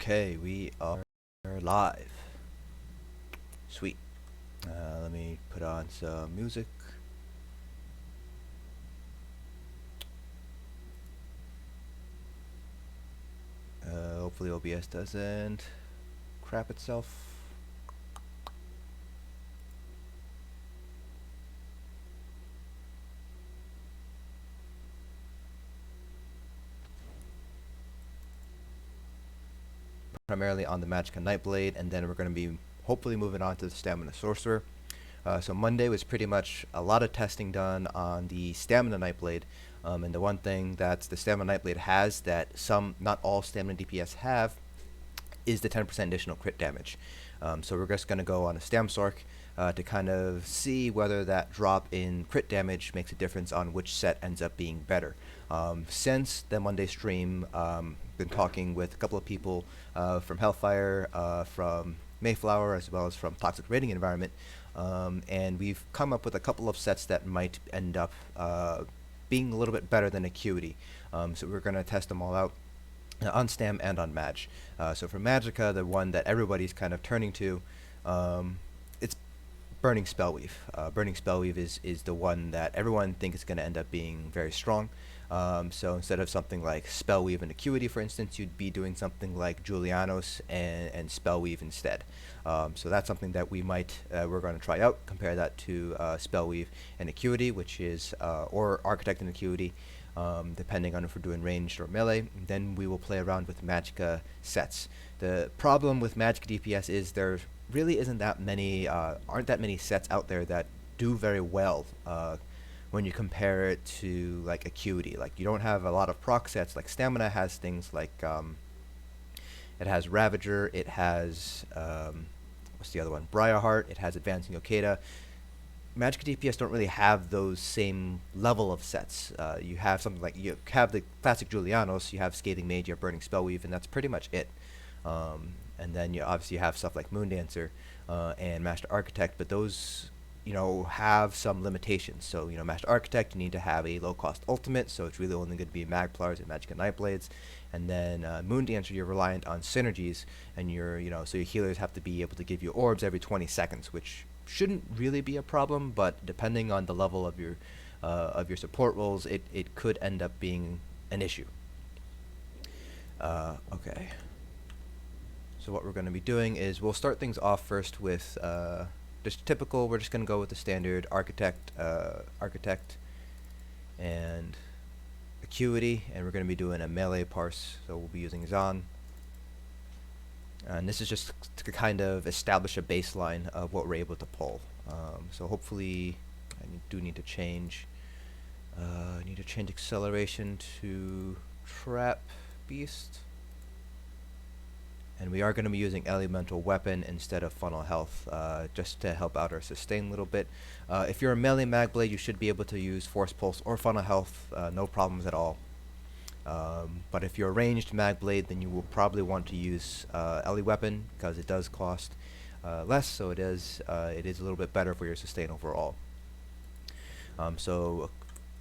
Okay, we are live. Sweet. Let me put on some music. Hopefully OBS doesn't crap itself. Primarily on the Magicka Nightblade, and then we're going to be hopefully moving on to the Stamina Sorcerer. So Monday was pretty much a lot of testing done on the Stamina Nightblade, and the one thing that the Stamina Nightblade has that not all Stamina DPS have, is the 10% additional crit damage. So we're just going to go on a stamsorc to kind of see whether that drop in crit damage makes a difference on which set ends up being better. Since the Monday stream, been talking with a couple of people from Hellfire, from Mayflower, as well as from Toxic Raiding Environment, and we've come up with a couple of sets that might end up being a little bit better than Acuity. So we're going to test them all out on Stam and on Mag. So for Magicka, the one that everybody's kind of turning to, it's Burning Spellweave. Burning Spellweave is the one that everyone thinks is going to end up being very strong. So instead of something like Spellweave and Acuity, for instance, you'd be doing something like Julianos and Spellweave instead. So that's something that we're going to try out. Compare that to Spellweave and Acuity, which is or Architect and Acuity, depending on if we're doing ranged or melee. Then we will play around with Magicka sets. The problem with Magicka DPS is there really aren't that many sets out there that do very well when you compare it to like Acuity. Like, you don't have a lot of proc sets. Like Stamina has things like it has Ravager, it has what's the other one? Briarheart, it has Advancing Yokeda. Magicka DPS don't really have those same level of sets. You have something like, you have the classic Julianos, you have Scathing Mage, you have Burning Spellweave, and that's pretty much it. And then you obviously have stuff like Moondancer and Master Architect, but those have some limitations. So Master Architect, you need to have a low-cost ultimate, so it's really only going to be Magplars and Magicka Nightblades. And then Moondancer, you're reliant on synergies, and so your healers have to be able to give you orbs every 20 seconds, which shouldn't really be a problem, but depending on the level of your support roles, it could end up being an issue. Okay. So what we're going to be doing is we'll start things off first with just typical. We're just going to go with the standard Architect and Acuity, and we're going to be doing a melee parse, so we'll be using Zan. And this is just to kind of establish a baseline of what we're able to pull. So hopefully, I do need to change. Acceleration to Trap Beast. And we are going to be using Elemental Weapon instead of Funnel Health, just to help out our sustain a little bit. If you're a melee Magblade, you should be able to use Force Pulse or Funnel Health, no problems at all. But if you're a ranged Magblade, then you will probably want to use Ele Weapon, because it does cost less, so it is a little bit better for your sustain overall. So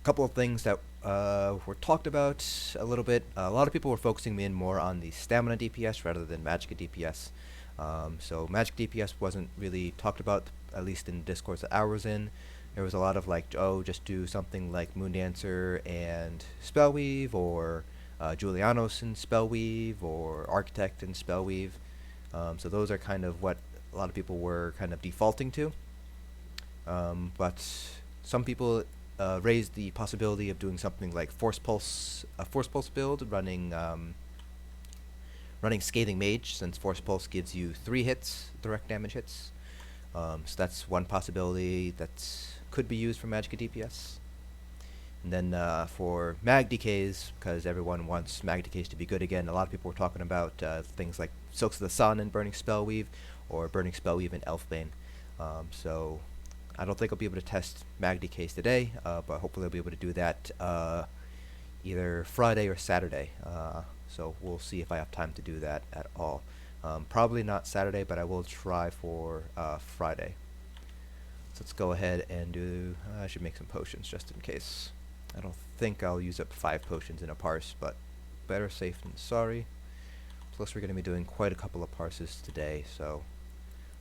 a couple of things that were talked about a little bit. A lot of people were focusing in more on the Stamina DPS rather than Magicka DPS. So Magicka DPS wasn't really talked about, at least in discourse that I was in. There was a lot of like, oh, just do something like Moondancer and Spellweave, or Julianos and Spellweave, or Architect and Spellweave. So those are kind of what a lot of people were kind of defaulting to. But some people raised the possibility of doing something like Force Pulse build, running Scathing Mage, since Force Pulse gives you 3 hits, direct damage hits. So that's one possibility that could be used for Magicka DPS. And then for Mag Decays, because everyone wants Mag Decays to be good again, a lot of people were talking about things like Silks of the Sun and Burning Spellweave, or Burning Spellweave and Elfbane. So I don't think I'll be able to test Mag Decays today, but hopefully I'll be able to do that either Friday or Saturday. So we'll see if I have time to do that at all. Probably not Saturday, but I will try for Friday. So let's go ahead and do, I should make some potions just in case. I don't think I'll use up 5 potions in a parse, but better safe than sorry. Plus we're going to be doing quite a couple of parses today, so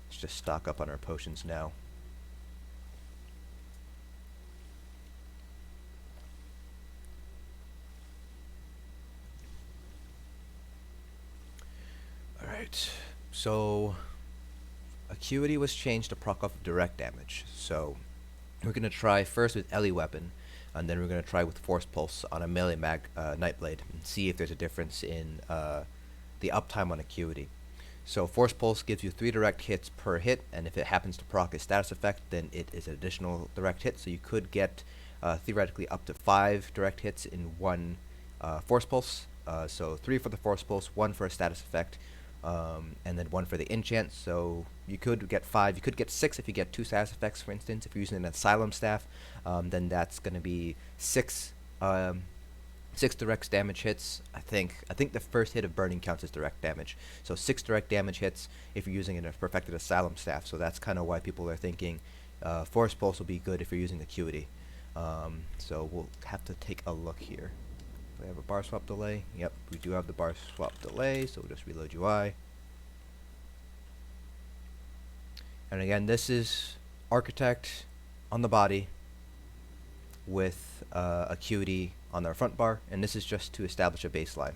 let's just stock up on our potions now. Alright, so Acuity was changed to proc off direct damage, so we're going to try first with Ellie Weapon, and then we're going to try with Force Pulse on a melee Nightblade, and see if there's a difference in the uptime on Acuity. So Force Pulse gives you 3 direct hits per hit, and if it happens to proc a status effect, then it is an additional direct hit, so you could get theoretically up to 5 direct hits in one Force Pulse. So 3 for the Force Pulse, 1 for a status effect, and then 1 for the enchant. So you could get 5, you could get 6 if you get 2 status effects, for instance. If you're using an Asylum Staff, then that's going to be 6 direct damage hits. I think the first hit of burning counts as direct damage. So 6 direct damage hits if you're using a perfected Asylum Staff. So that's kind of why people are thinking Force Pulse will be good if you're using Acuity. So we'll have to take a look here. Do we have a bar swap delay? Yep, we do have the bar swap delay, so we'll just reload UI. And again, this is Architect on the body with Acuity on their front bar, and this is just to establish a baseline.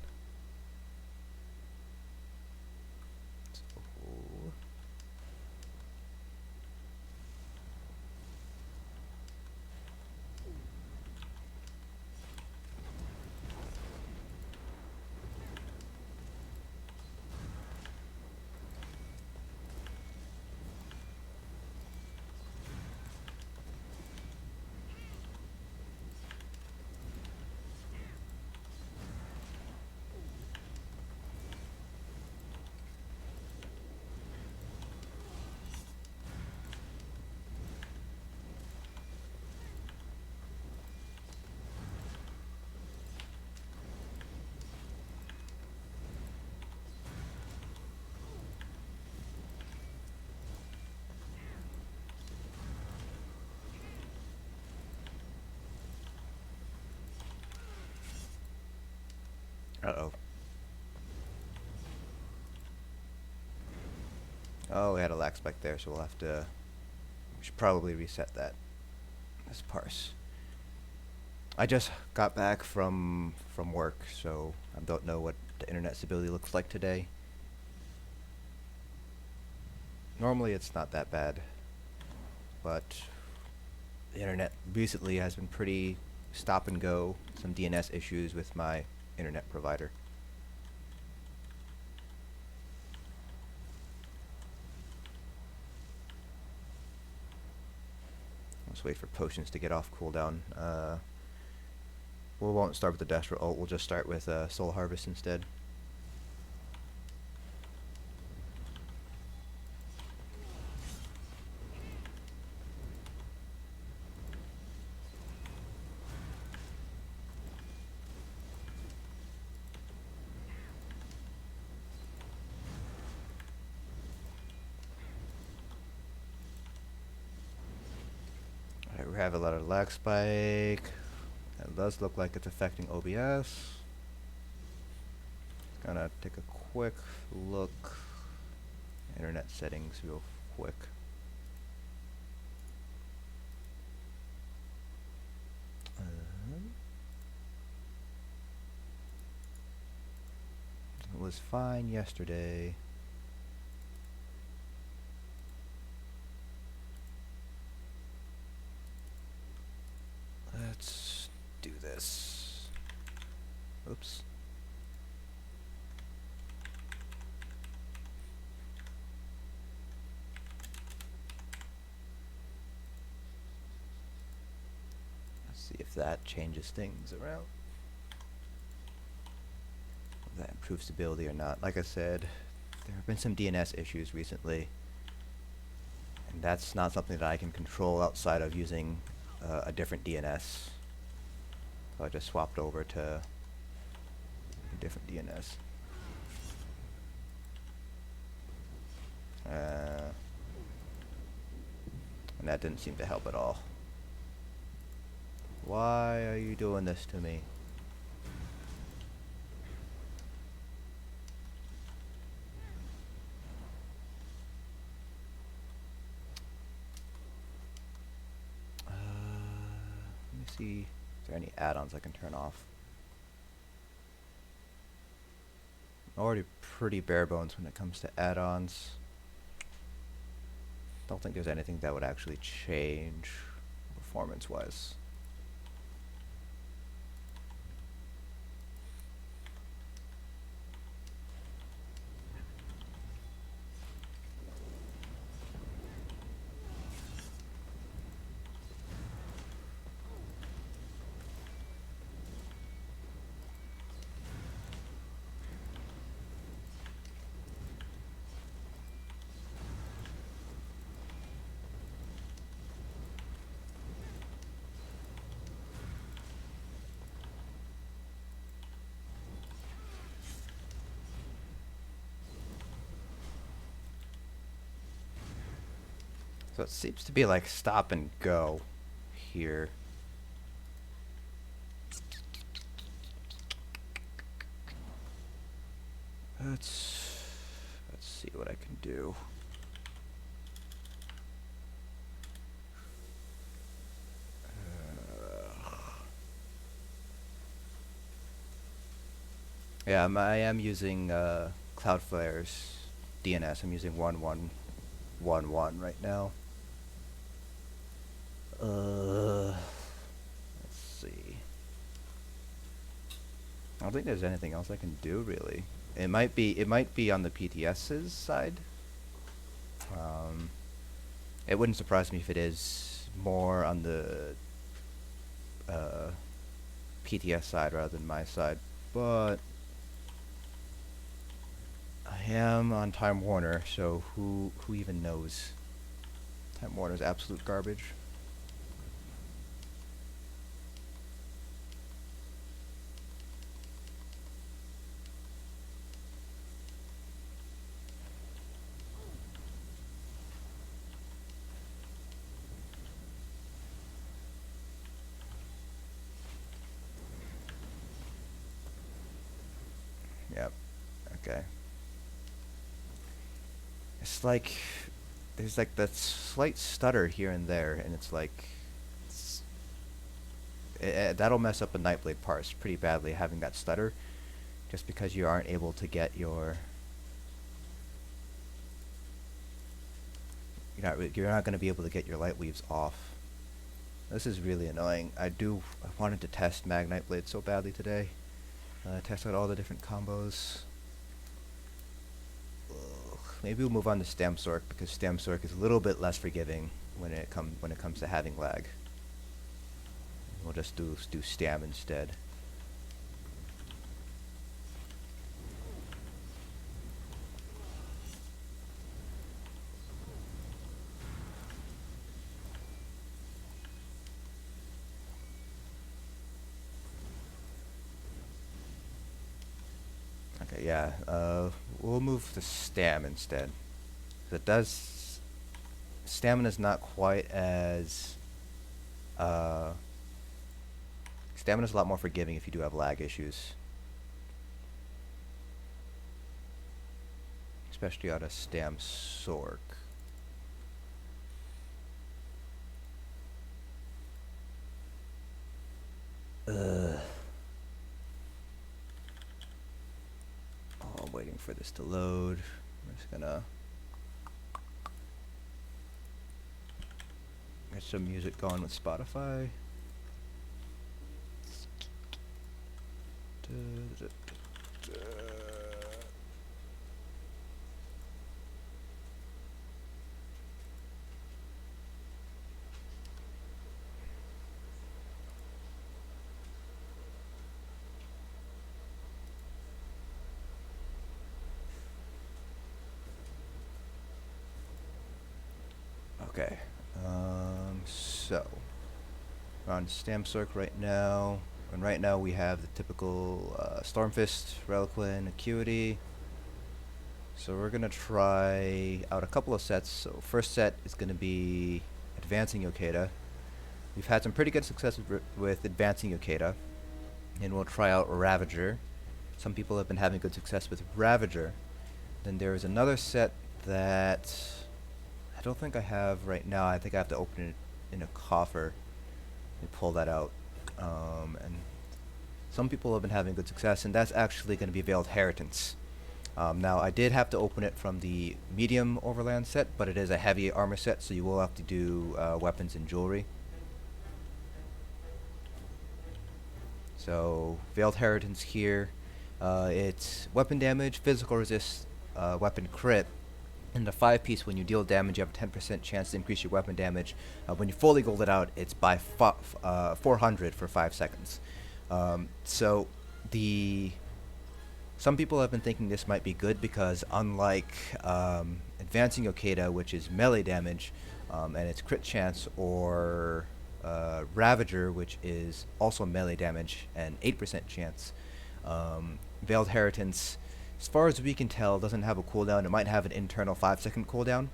Uh-oh. Oh, we had a lag spike there, so we'll have to... We should probably reset that. Let's parse. I just got back from work, so I don't know what the internet stability looks like today. Normally it's not that bad, but the internet recently has been pretty stop and go. Some DNS issues with my internet provider. Let's wait for potions to get off cooldown. We won't start with the Desperate ult, we'll just start with Soul Harvest instead. We have a lot of lag spike. It does look like it's affecting OBS. Gonna take a quick look. Internet settings real quick. It was fine yesterday. Let's do this. Oops. Let's see if that changes things around. If that improves stability or not. Like I said, there have been some DNS issues recently, and that's not something that I can control outside of using a different DNS. So I just swapped over to a different DNS. And that didn't seem to help at all. Why are you doing this to me? see if there are any add-ons I can turn off. Already pretty bare bones when it comes to add-ons. Don't think there's anything that would actually change performance-wise. So it seems to be like stop and go here. Let's see what I can do. Yeah, I am using Cloudflare's DNS. I'm using 1111 right now. Let's see. I don't think there's anything else I can do really. It might be on the PTS's side. It wouldn't surprise me if it is more on the PTS side rather than my side, but I am on Time Warner, so who even knows? Time Warner's absolute garbage. Yep. Okay. It's like there's like that slight stutter here and there, and it's like that'll mess up a Nightblade parse pretty badly, having that stutter, just because you aren't able to get your you're not going to be able to get your light weaves off. This is really annoying. I wanted to test Nightblade so badly today. Test out all the different combos. Maybe we'll move on to stamsorc, because stamsorc is a little bit less forgiving when it comes to having lag. We'll just do stam instead. Okay, yeah, we'll move to stam instead. Stamina's not quite as, stamina's a lot more forgiving if you do have lag issues. Especially out of stamsorc. Waiting for this to load. I'm just gonna get some music going with Spotify. Okay, so we're on stamsorc right now, and right now we have the typical Stormfist, Reliquin, Acuity. So we're gonna try out a couple of sets. So first set is gonna be advancing yokeda. We've had some pretty good success with advancing yokeda, and we'll try out Ravager. Some people have been having good success with Ravager. Then there is another set that I don't think I have right now. I think I have to open it in a coffer and pull that out. And some people have been having good success, and that's actually going to be Veiled Heritance. Now, I did have to open it from the medium overland set, but it is a heavy armor set, so you will have to do weapons and jewelry. So, Veiled Heritance here. It's weapon damage, physical resist, weapon crit. In the 5-piece, when you deal damage, you have a 10% chance to increase your weapon damage. When you fully gold it out, it's by 400 for 5 seconds. So, some people have been thinking this might be good because unlike Advancing Yokeda, which is melee damage, and its crit chance, or Ravager, which is also melee damage and 8% chance, Veiled Heritance, as far as we can tell, doesn't have a cooldown. It might have an internal 5-second cooldown,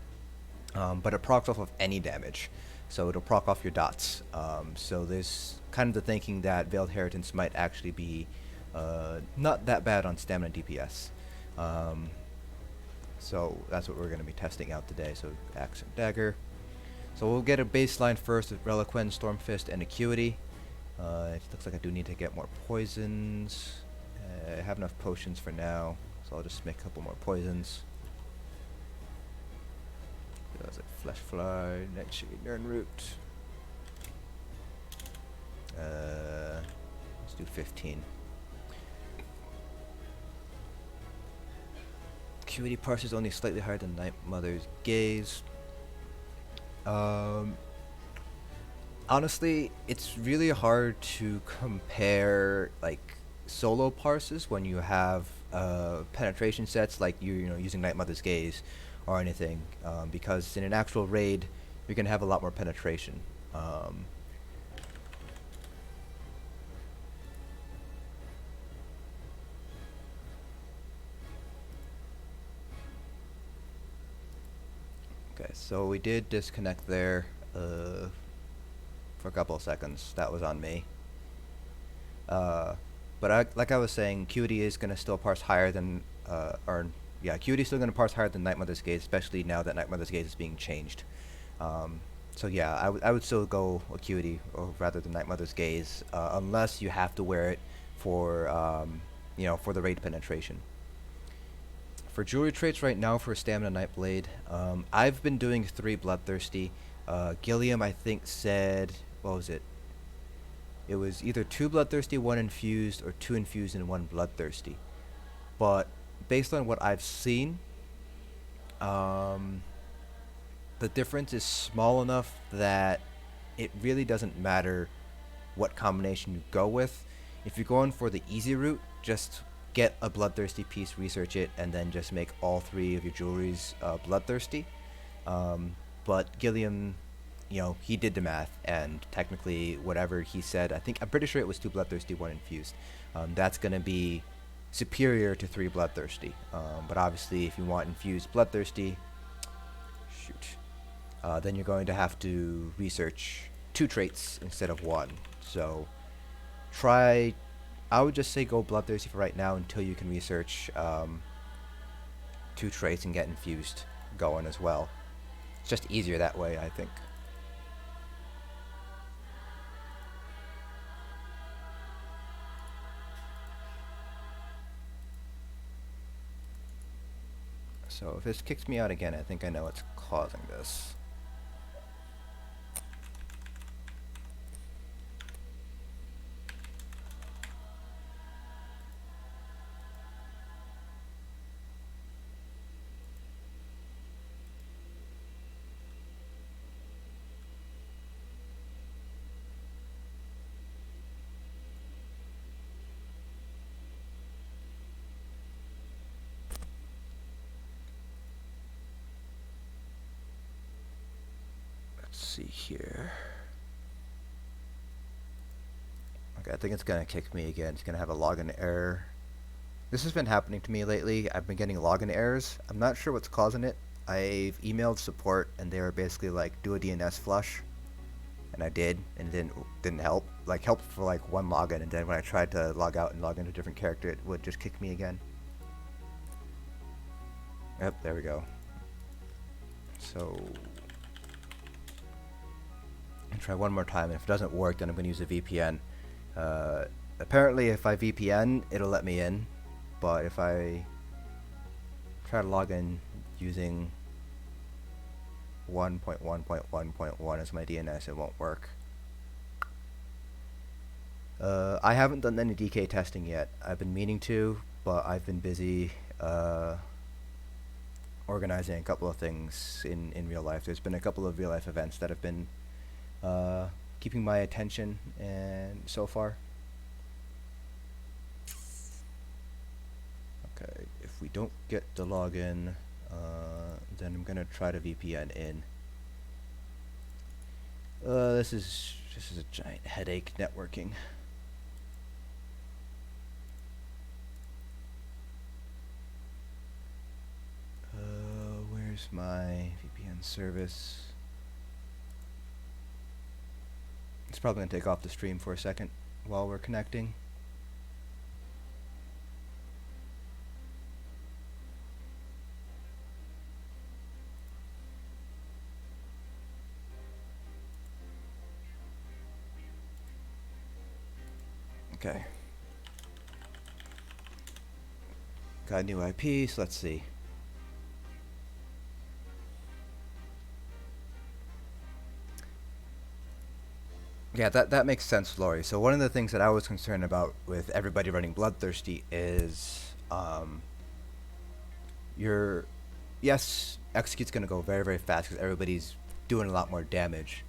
but it procs off of any damage, so it'll proc off your dots. So there's kind of the thinking that Veiled Heritance might actually be not that bad on stamina DPS. So that's what we're going to be testing out today. So Axe and Dagger. So we'll get a baseline first with Reliquin, Stormfist, and Acuity. It looks like I do need to get more poisons. I have enough potions for now, so I'll just make a couple more poisons. That's like Flesh Fly, Nightshade, Nernroot. Let's do 15. Acuity Parse is only slightly higher than Night Mother's Gaze. Honestly, it's really hard to compare like solo parses when you have penetration sets like you know using Night Mother's Gaze or anything, because in an actual raid you're gonna have a lot more penetration. Okay, so we did disconnect there for a couple of seconds. That was on me. But like I was saying, Acuity is going to still parse higher than, Acuity is still going to parse higher than Night Mother's Gaze, especially now that Night Mother's Gaze is being changed. So yeah, I would still go Acuity rather than Night Mother's Gaze, unless you have to wear it for, for the raid penetration. For jewelry traits right now for Stamina Nightblade, I've been doing 3 Bloodthirsty. Gilliam, I think, said, what was it? It was either 2 Bloodthirsty, 1 infused, or 2 infused and 1 Bloodthirsty. But based on what I've seen, the difference is small enough that it really doesn't matter what combination you go with. If you're going for the easy route, just get a Bloodthirsty piece, research it, and then just make all 3 of your jewelries Bloodthirsty. But Gilliam, he did the math, and technically whatever he said, I'm pretty sure it was 2 Bloodthirsty, 1 infused. That's going to be superior to 3 Bloodthirsty. But obviously if you want infused Bloodthirsty, then you're going to have to research 2 traits instead of 1. So I would just say go Bloodthirsty for right now until you can research 2 traits and get infused going as well. It's just easier that way, I think. So if this kicks me out again, I think I know what's causing this. See here. Okay, I think it's gonna kick me again. It's gonna have a login error. This has been happening to me lately. I've been getting login errors. I'm not sure what's causing it. I've emailed support and they were basically like, do a DNS flush, and I did, and it didn't help. Like helped for like 1 login, and then when I tried to log out and log into a different character, it would just kick me again. Yep, there we go. So and try one more time, and if it doesn't work, then I'm going to use a VPN Uh, Apparently, if I VPN, it'll let me in, but if I try to log in using 1.1.1.1 as my DNS, it won't work. I haven't done any DK testing yet. I've been meaning to, but I've been busy organizing a couple of things in real life. There's been a couple of real life events that have been keeping my attention, and so far. Okay, if we don't get the login, then I'm gonna try to VPN in. This is a giant headache networking. Where's my VPN service? It's probably gonna take off the stream for a second while we're connecting. Okay. Got a new IP, so let's see. Yeah, that makes sense, Lori. So one of the things that I was concerned about with everybody running Bloodthirsty is yes, Execute's going to go very, very fast because everybody's doing a lot more damage.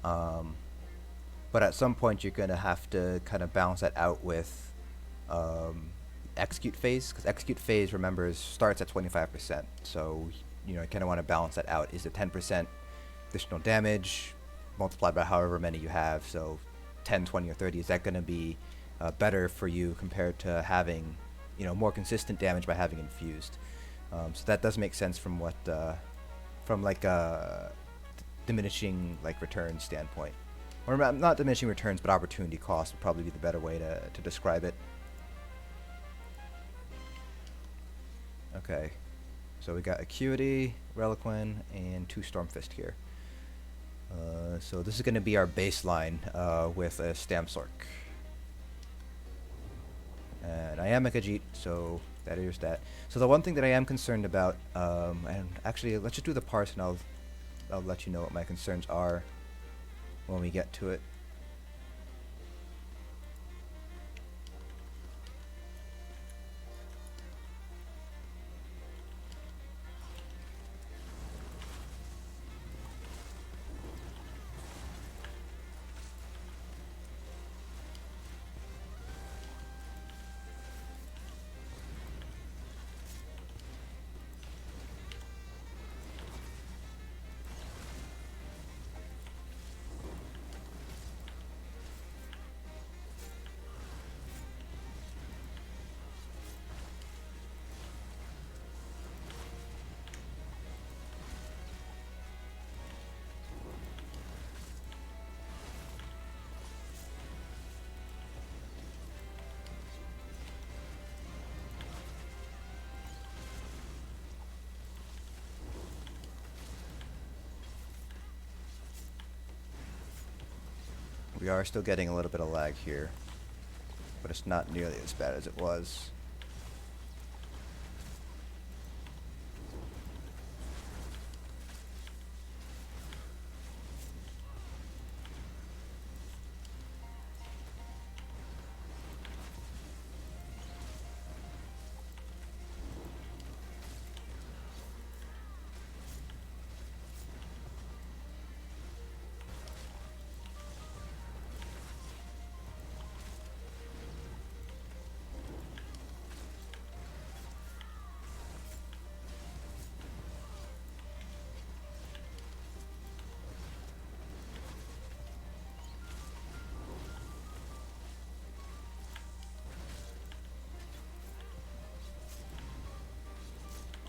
But at some point you're going to have to kind of balance that out with Execute phase, because Execute phase, remember, starts at 25%. So, you know, you kind of want to balance that out. Is it 10% additional damage multiplied by however many you have? So 10, 20, or 30, is that going to be better for you compared to having, you know, more consistent damage by having infused? So that does make sense from what, from like a diminishing like return standpoint. Or not diminishing returns, but opportunity cost would probably be the better way to describe it. Okay, so we got Acuity, Reliquin, and 2 Stormfist here. So this is going to be our baseline with a stamsorc. And I am a Khajiit, so that is that. So the one thing that I am concerned about, and actually let's just do the parse and I'll let you know what my concerns are when we get to it. We are still getting a little bit of lag here, but it's not nearly as bad as it was.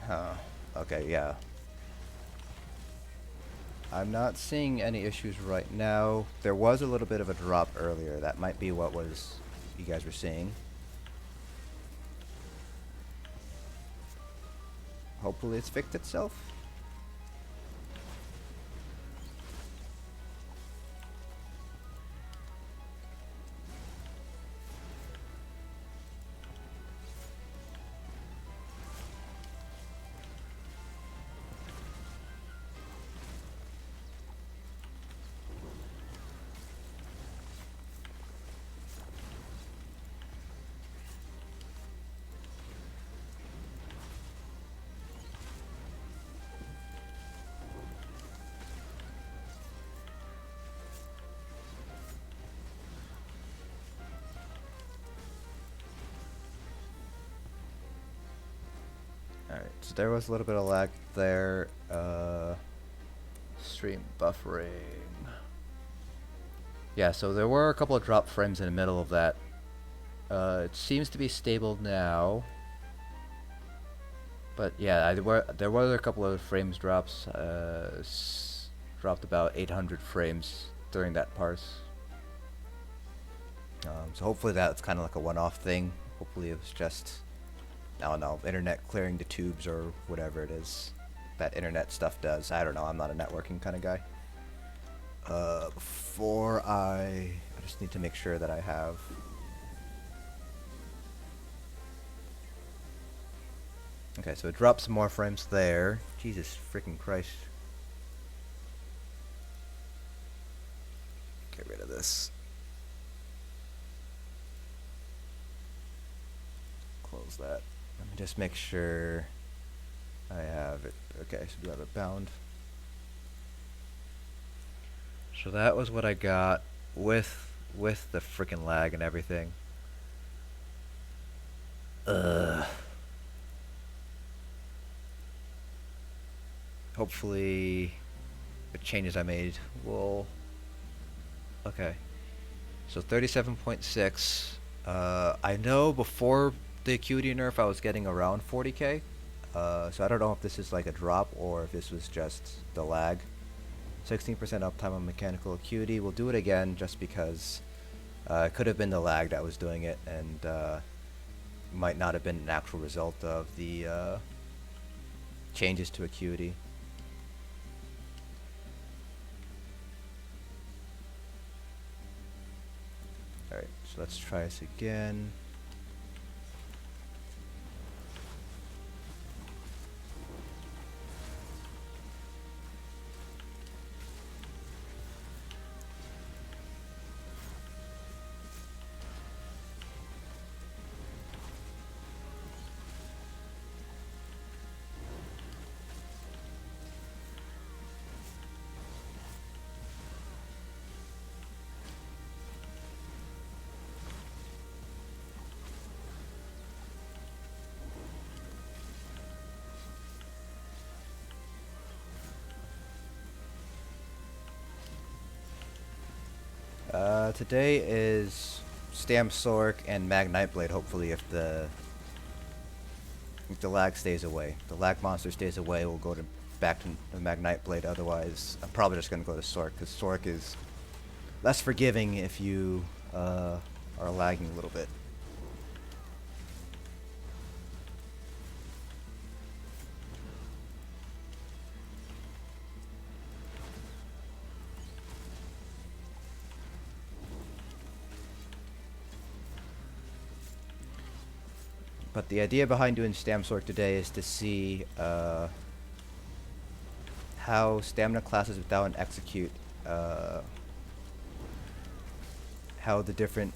Huh. Okay, yeah. I'm not seeing any issues right now. There was a little bit of a drop earlier. That might be what was you guys were seeing. Hopefully it's fixed itself. Alright, so there was a little bit of lag there. Stream buffering. Yeah, so there were a couple of drop frames in the middle of that. It seems to be stable now. But yeah, there were a couple of frames drops. Dropped about 800 frames during that parse. So hopefully that's kind of like a one-off thing. Hopefully it was just, I don't know, internet clearing the tubes or whatever it is that internet stuff does. I don't know, I'm not a networking kind of guy. Before I just need to make sure that I have... Okay, so it drops some more frames there. Jesus freaking Christ. Get rid of this. Close that. Let me just make sure I have it. Okay, so we have it bound. So that was what I got with the freaking lag and everything. Hopefully the changes I made will... Okay. So 37.6. I know before the Acuity nerf I was getting around 40k. So I don't know if this is like a drop or if this was just the lag. 16% uptime on mechanical Acuity. We'll do it again just because it could have been the lag that was doing it, and might not have been an actual result of the changes to Acuity. Alright, so let's try this again. Today is stamsorc and magNB, hopefully, if the lag stays away. If the lag monster stays away, we'll go back to the magNB. Otherwise, I'm probably just going to go to sorc, because sorc is less forgiving if you are lagging a little bit. But the idea behind doing stamsorc today is to see how stamina classes without an execute, how the different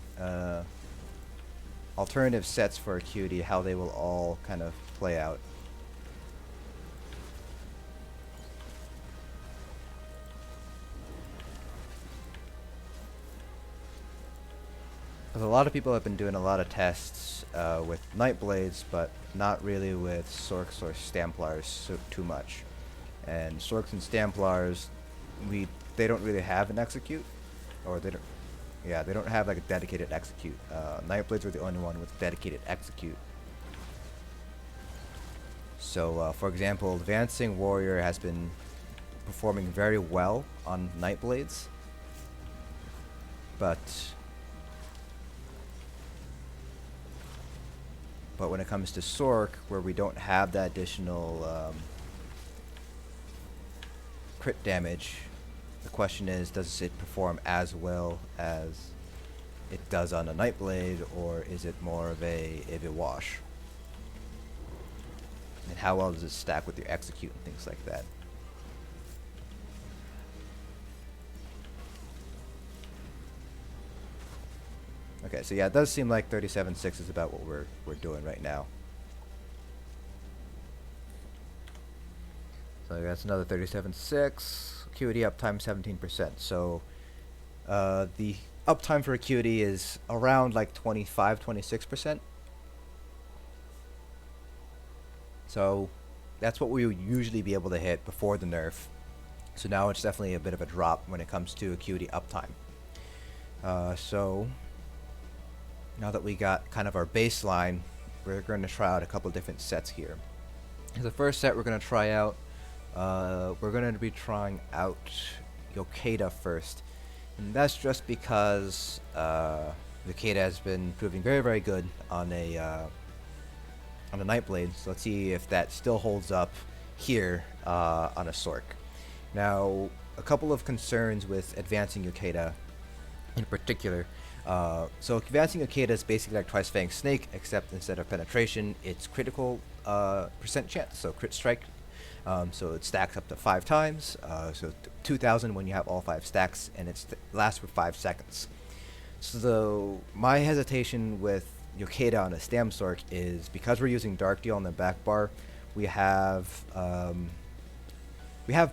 alternative sets for Acuity, how they will all kind of play out. Because a lot of people have been doing a lot of tests with Nightblades, but not really with sorcs or stamplars too much. And sorcs and stamplars, they don't really have an execute, or they don't have like a dedicated execute. Nightblades are the only one with dedicated execute. So, for example, Advancing Warrior has been performing very well on Nightblades, but when it comes to sorc, where we don't have that additional crit damage, the question is, does it perform as well as it does on a Nightblade, or is it more of a wash? And how well does it stack with your execute and things like that? Okay, so yeah, it does seem like 37.6 is about what we're doing right now. So that's another 37.6. Acuity uptime 17%. So the uptime for Acuity is around like 25-26%. So that's what we would usually be able to hit before the nerf. So now it's definitely a bit of a drop when it comes to Acuity uptime. So now that we got kind of our baseline, we're going to try out a couple different sets here. The first set we're going to try out, we're going to be trying out Yokeda first. And that's just because Yokeda has been proving very, very good on a Nightblade. So let's see if that still holds up here on a Sorc. Now, a couple of concerns with advancing Yokeda in particular. So advancing Yokeda is basically like Twice Fang Snake, except instead of penetration, it's critical percent chance, so crit strike. So it stacks up to 5 times, so 2,000 when you have all 5 stacks, and it lasts for 5 seconds. So my hesitation with Yokeda on a stamsorc is because we're using Dark Deal on the back bar, we have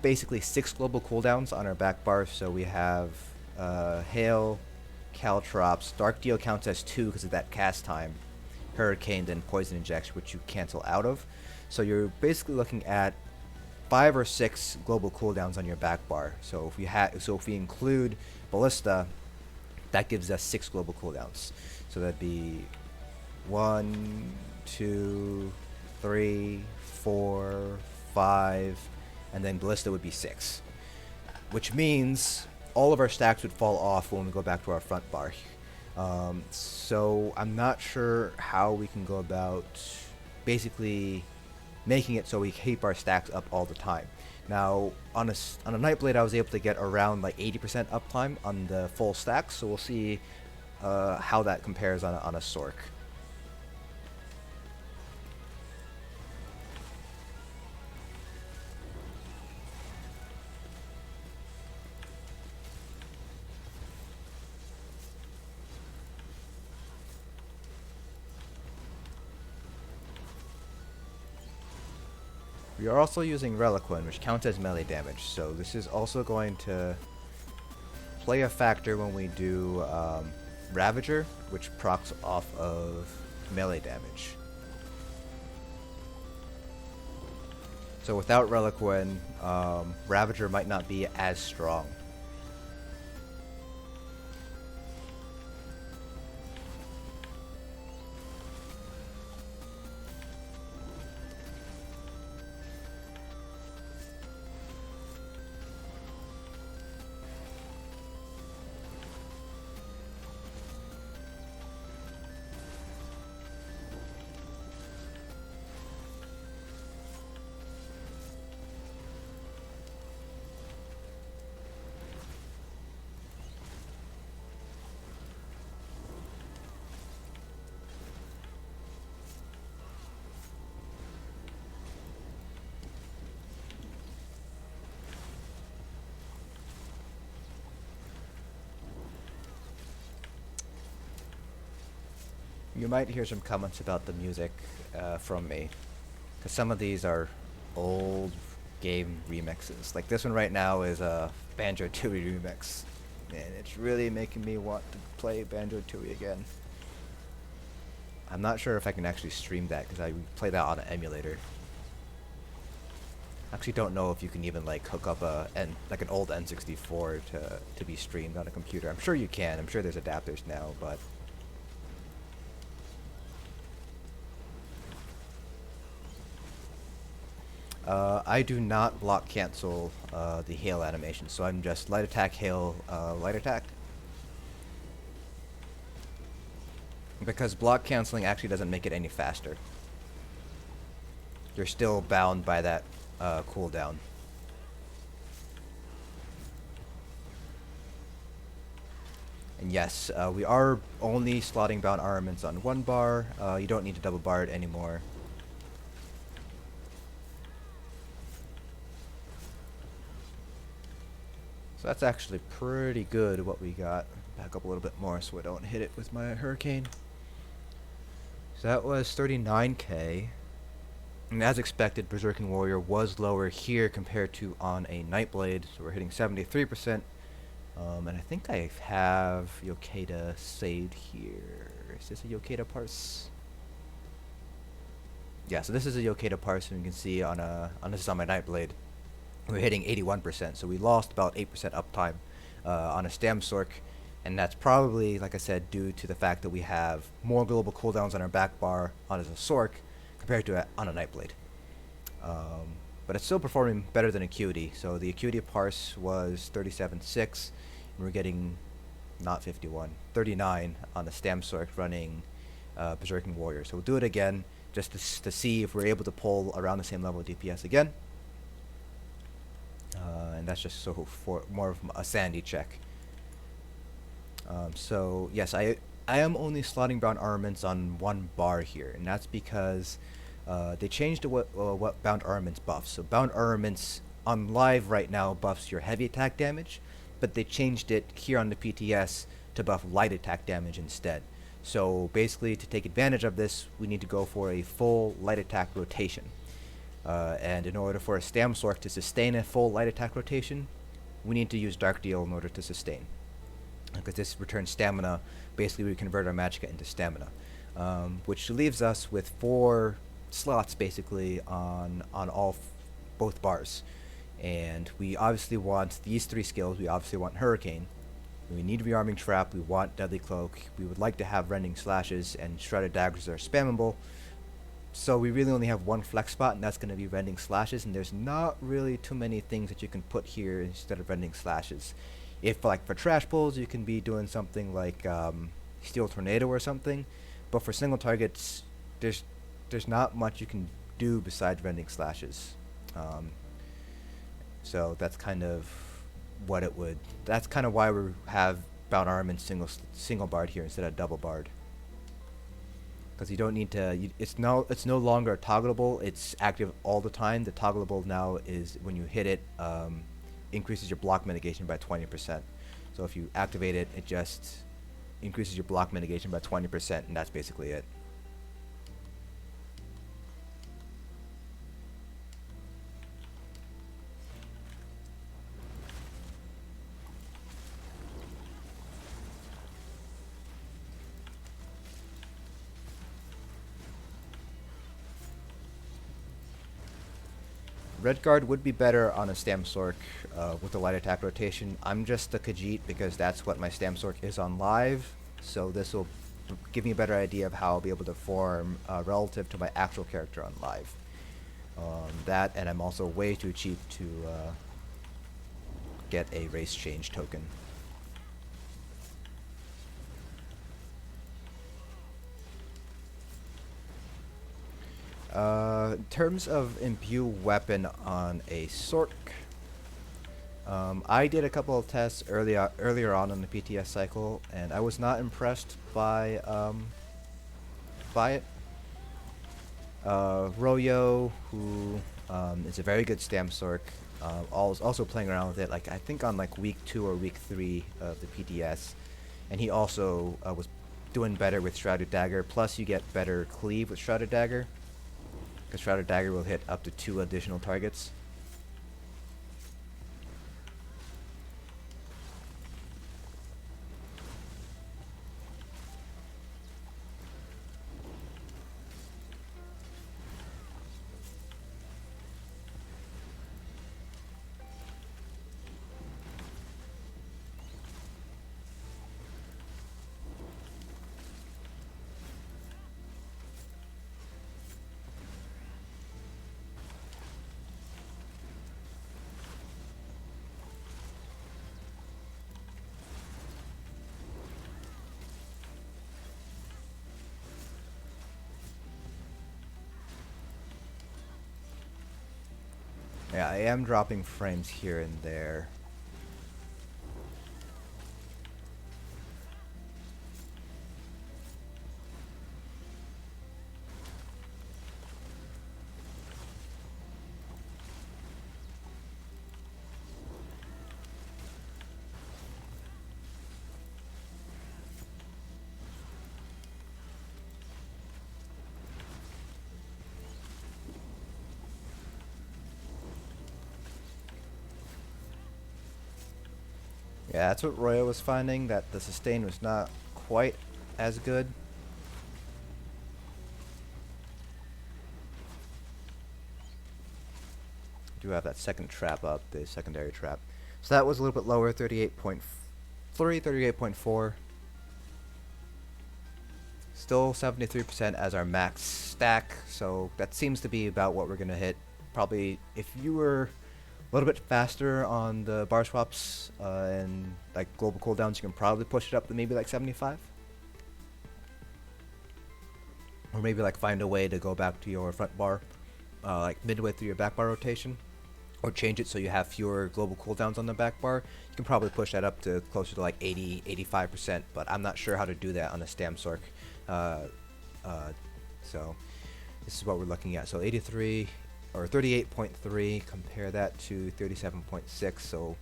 basically 6 global cooldowns on our back bar. So we have Hail, Caltrops, Dark Deal counts as 2 because of that cast time, Hurricane, then Poison Injection, which you cancel out of. So you're basically looking at 5 or 6 global cooldowns on your back bar. So if we include Ballista, that gives us 6 global cooldowns. So that'd be 1, 2, 3, 4, 5, and then Ballista would be 6. Which means all of our stacks would fall off when we go back to our front bar. So I'm not sure how we can go about basically making it so we keep our stacks up all the time. Now, on a Nightblade, I was able to get around like 80% uptime on the full stack, so we'll see how that compares on a Sorc. We are also using Reliquin, which counts as melee damage, so this is also going to play a factor when we do Ravager, which procs off of melee damage. So without Reliquin, Ravager might not be as strong. You might hear some comments about the music from me, because some of these are old game remixes. Like this one right now is a Banjo-Tooie remix, and it's really making me want to play Banjo-Tooie again. I'm not sure if I can actually stream that, because I play that on an emulator. I actually don't know if you can even like hook up an old N64 to be streamed on a computer. I'm sure you can. I'm sure there's adapters now, but I do not block cancel the hail animation, so I'm just light attack, hail, light attack. Because block canceling actually doesn't make it any faster. You're still bound by that cooldown. And yes, we are only slotting bound armaments on 1 bar. You don't need to double bar it anymore. So that's actually pretty good what we got. Back up a little bit more so I don't hit it with my Hurricane. So that was 39k. And as expected, Berserking Warrior was lower here compared to on a Nightblade. So we're hitting 73%. And I think I have Yokeda saved here. Is this a Yokeda parse? Yeah, so this is a yokeda parse, and you can see on this is on my Nightblade. We're hitting 81%, so we lost about 8% uptime on a stamsorc, and that's probably, like I said, due to the fact that we have more global cooldowns on our back bar on as a sorc compared to on a Nightblade. But it's still performing better than Acuity. So the Acuity parse was 37.6, and we're getting not 51, 39 on the stamsorc running Berserking Warrior. So we'll do it again just to see if we're able to pull around the same level of DPS again. And that's just so for more of a sanity check. So yes, I am only slotting brown armaments on one bar here, and that's because they changed what bound armaments buffs. So bound armaments on live right now buffs your heavy attack damage, but they changed it here on the PTS to buff light attack damage instead. So basically, to take advantage of this, we need to go for a full light attack rotation. And in order for a stamsorc to sustain a full light attack rotation, we need to use Dark Deal in order to sustain. Because this returns stamina, basically we convert our Magicka into stamina. Which leaves us with 4 slots basically on both bars. And we obviously want these 3 skills. We obviously want Hurricane. We need Rearming Trap, we want Deadly Cloak, we would like to have Rending Slashes, and Shrouded Daggers are spammable. So we really only have one flex spot, and that's going to be Rending Slashes, and there's not really too many things that you can put here instead of Rending Slashes. If, like, for trash pulls, you can be doing something like Steel Tornado or something, but for single targets, there's not much you can do besides Rending Slashes. So that's kind of what it would. That's kind of why we have bound armaments single barred here instead of double barred. Because you don't need to. It's no longer toggleable. It's active all the time. The toggleable now is when you hit it, increases your block mitigation by 20%. So if you activate it, it just increases your block mitigation by 20%, and that's basically it. Redguard would be better on a stamsorc with a light attack rotation. I'm just a Khajiit because that's what my stamsorc is on live, so this will give me a better idea of how I'll be able to form relative to my actual character on live. That, and I'm also way too cheap to get a race change token. In terms of imbue weapon on a sorc, I did a couple of tests earlier on in the PTS cycle, and I was not impressed by it. Royo, who is a very good stamsorc, also playing around with it. Like I think on like week 2 or week 3 of the PTS, and he also was doing better with Shrouded Dagger. Plus, you get better cleave with Shrouded Dagger. Because Shrouded Dagger will hit up to 2 additional targets. Yeah, I am dropping frames here and there. Yeah, that's what Roya was finding, that the sustain was not quite as good. we have that second trap up, the secondary trap. So that was a little bit lower, 38.3, 38.4. Still 73% as our max stack, so that seems to be about what we're going to hit. Probably, if you were a little bit faster on the bar swaps and like global cooldowns, you can probably push it up to maybe like 75. Or maybe like find a way to go back to your front bar like midway through your back bar rotation, or change it so you have fewer global cooldowns on the back bar. You can probably push that up to closer to like 80-85%, but I'm not sure how to do that on a stamsorc. So this is what we're looking at. So 83 or 38.3, compare that to 37.6. So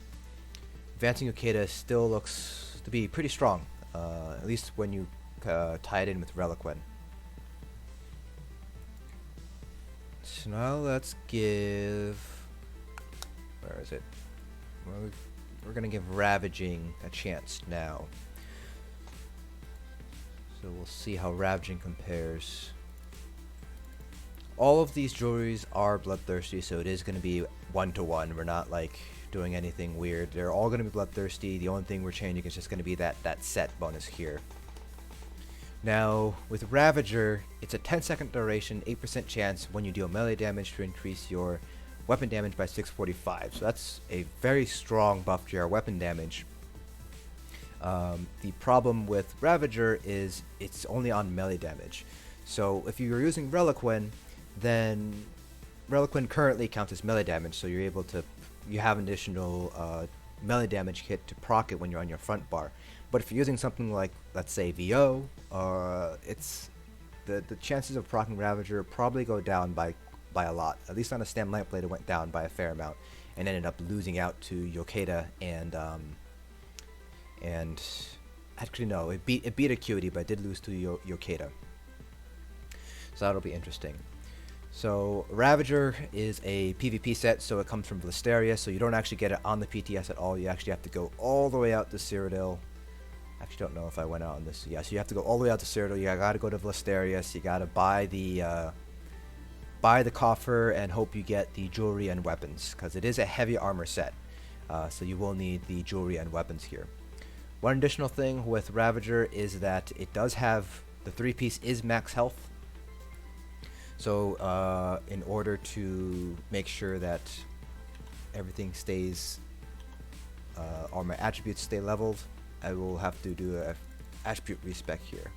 advancing yokeda still looks to be pretty strong, at least when you tie it in with Reliquin. So now let's give, where is it? Well, we're gonna give Ravaging a chance now. So we'll see how Ravaging compares. All of these jewelries are bloodthirsty, so it is going to be 1-to-1. We're not like doing anything weird. They're all going to be bloodthirsty. The only thing we're changing is just going to be that set bonus here. Now with Ravager, it's a 10-second duration, 8% chance when you deal melee damage to increase your weapon damage by 645. So that's a very strong buff to your weapon damage. The problem with Ravager is it's only on melee damage. So if you're using Reliquin, then Reliquin currently counts as melee damage, so you're able to, you have an additional melee damage hit to proc it when you're on your front bar. But if you're using something like, let's say, VO, it's the chances of proccing Ravager probably go down by a lot. At least on a Stam Nightblade, it went down by a fair amount, and ended up losing out to Yokeda and actually no, it beat Acuity, but it did lose to Yokeda. So that'll be interesting. So Ravager is a PvP set, so it comes from Blisteria, so you don't actually get it on the PTS at all. You actually have to go all the way out to Cyrodiil. Actually don't know if I went out on this. Yeah, so you have to go all the way out to Cyrodiil. You gotta go to Blisteria, so you gotta buy the coffer and hope you get the jewelry and weapons, because it is a heavy armor set. So you will need the jewelry and weapons here. One additional thing with Ravager is that it does have, the 3-piece is max health. So in order to make sure that everything stays, all my attributes stay leveled, I will have to do a attribute respec here.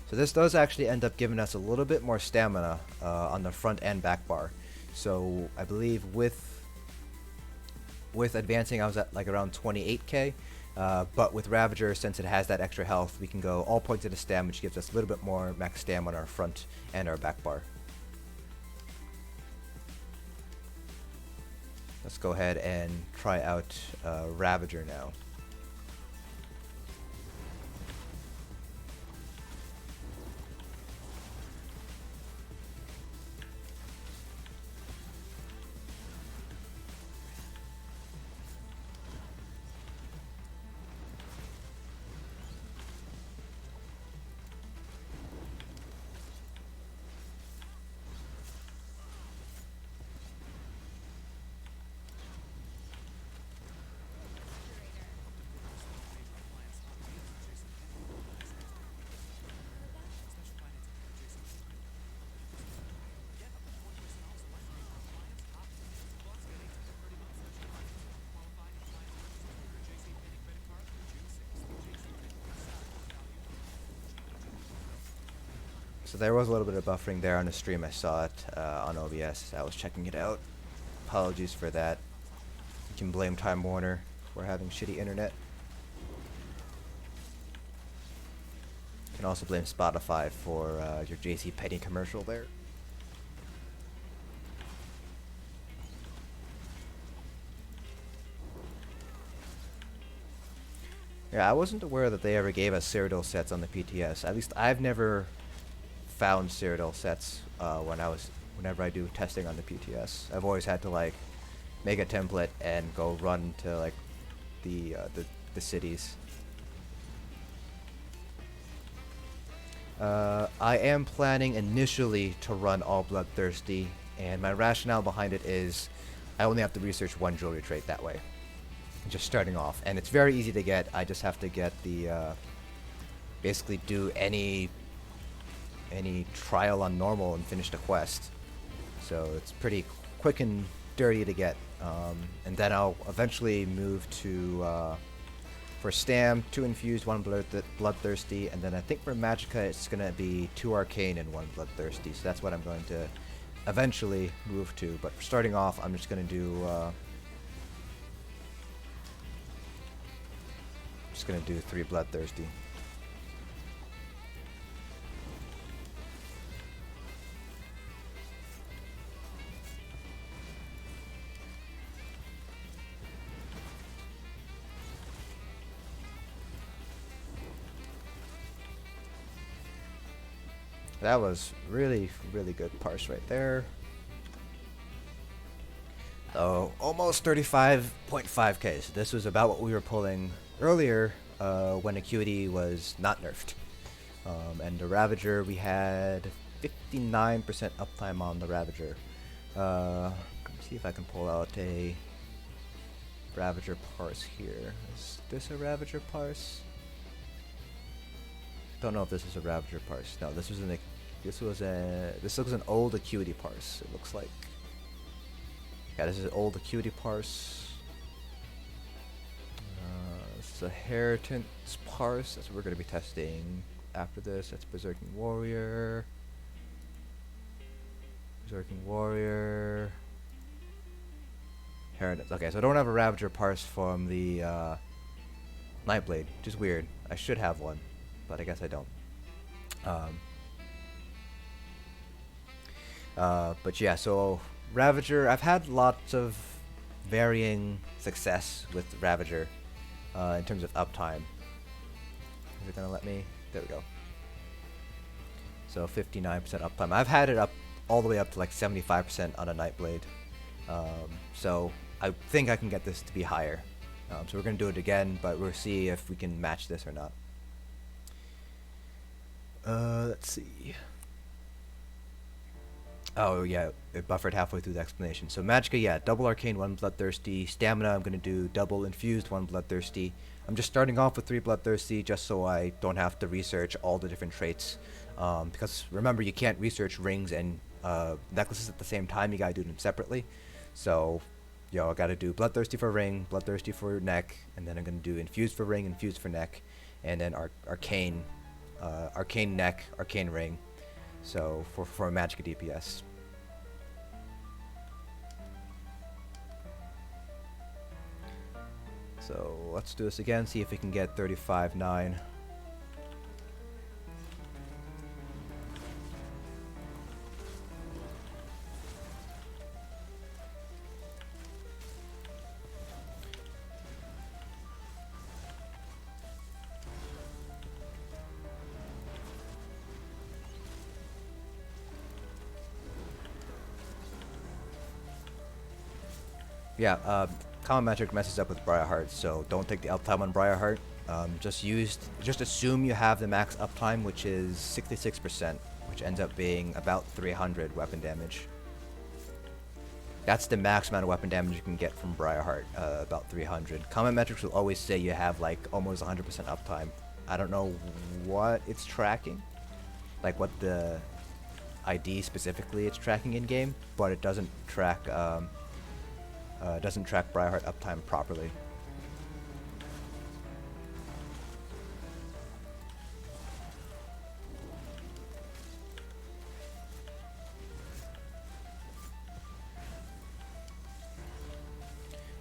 So this does actually end up giving us a little bit more stamina on the front and back bar. So I believe with advancing I was at like around 28k. But with Ravager, since it has that extra health, we can go all points of the stam, which gives us a little bit more max stam on our front and our back bar. Let's go ahead and try out Ravager now. So there was a little bit of buffering there on the stream. I saw it on OBS. I was checking it out. Apologies for that. You can blame Time Warner for having shitty internet. You can also blame Spotify for your JC Penney commercial there. Yeah, I wasn't aware that they ever gave us Cyrodiil sets on the PTS. At least I've never found Cyrodiil sets whenever I do testing on the PTS. I've always had to like make a template and go run to like the cities. I am planning initially to run all Bloodthirsty, and my rationale behind it is I only have to research one jewelry trait that way, just starting off, and it's very easy to get. I just have to get the basically do any trial on normal and finish the quest. So it's pretty quick and dirty to get, and then I'll eventually move to for Stam 2 infused, 1 bloodthirsty, and then I think for Magicka it's gonna be 2 arcane and 1 bloodthirsty. So that's what I'm going to eventually move to. But for starting off, I'm just gonna do 3 bloodthirsty. That was really, really good parse right there. So almost 35.5k. So this was about what we were pulling earlier when Acuity was not nerfed. And the Ravager, we had 59% uptime on the Ravager. Let me see if I can pull out a Ravager parse here. Is this a Ravager parse? Don't know if this is a Ravager parse. No, this looks an old Acuity parse. It looks like. Yeah, this is an old Acuity parse. This is a Heritance parse. That's what we're going to be testing after this. That's Berserking Warrior. Heritance. Okay, so I don't have a Ravager parse from the Nightblade, which is weird. I should have one, but I guess I don't. But yeah, so Ravager, I've had lots of varying success with Ravager in terms of uptime. Is it gonna let me? There we go. So 59% uptime. I've had it up all the way up to like 75% on a Nightblade. So I think I can get this to be higher. So we're gonna do it again, but we'll see if we can match this or not. Let's see. Oh yeah, it buffered halfway through the explanation. So Magicka, yeah, double arcane, 1 bloodthirsty. Stamina, I'm gonna do double infused, 1 bloodthirsty. I'm just starting off with 3 bloodthirsty just so I don't have to research all the different traits. Because remember, you can't research rings and necklaces at the same time. You gotta do them separately. So, I gotta do bloodthirsty for ring, bloodthirsty for neck, and then I'm gonna do infused for ring, infused for neck, and then arcane neck, arcane ring. So for a Magicka DPS. So let's do this again, see if we can get 35.9. Yeah, common magic messes up with Briarheart, so don't take the uptime on Briarheart. Just assume you have the max uptime, which is 66%, which ends up being about 300 weapon damage. That's the max amount of weapon damage you can get from Briarheart, about 300. Common metrics will always say you have like almost 100% uptime. I don't know what it's tracking, like what the ID specifically it's tracking in game, but it doesn't track Briarheart uptime properly.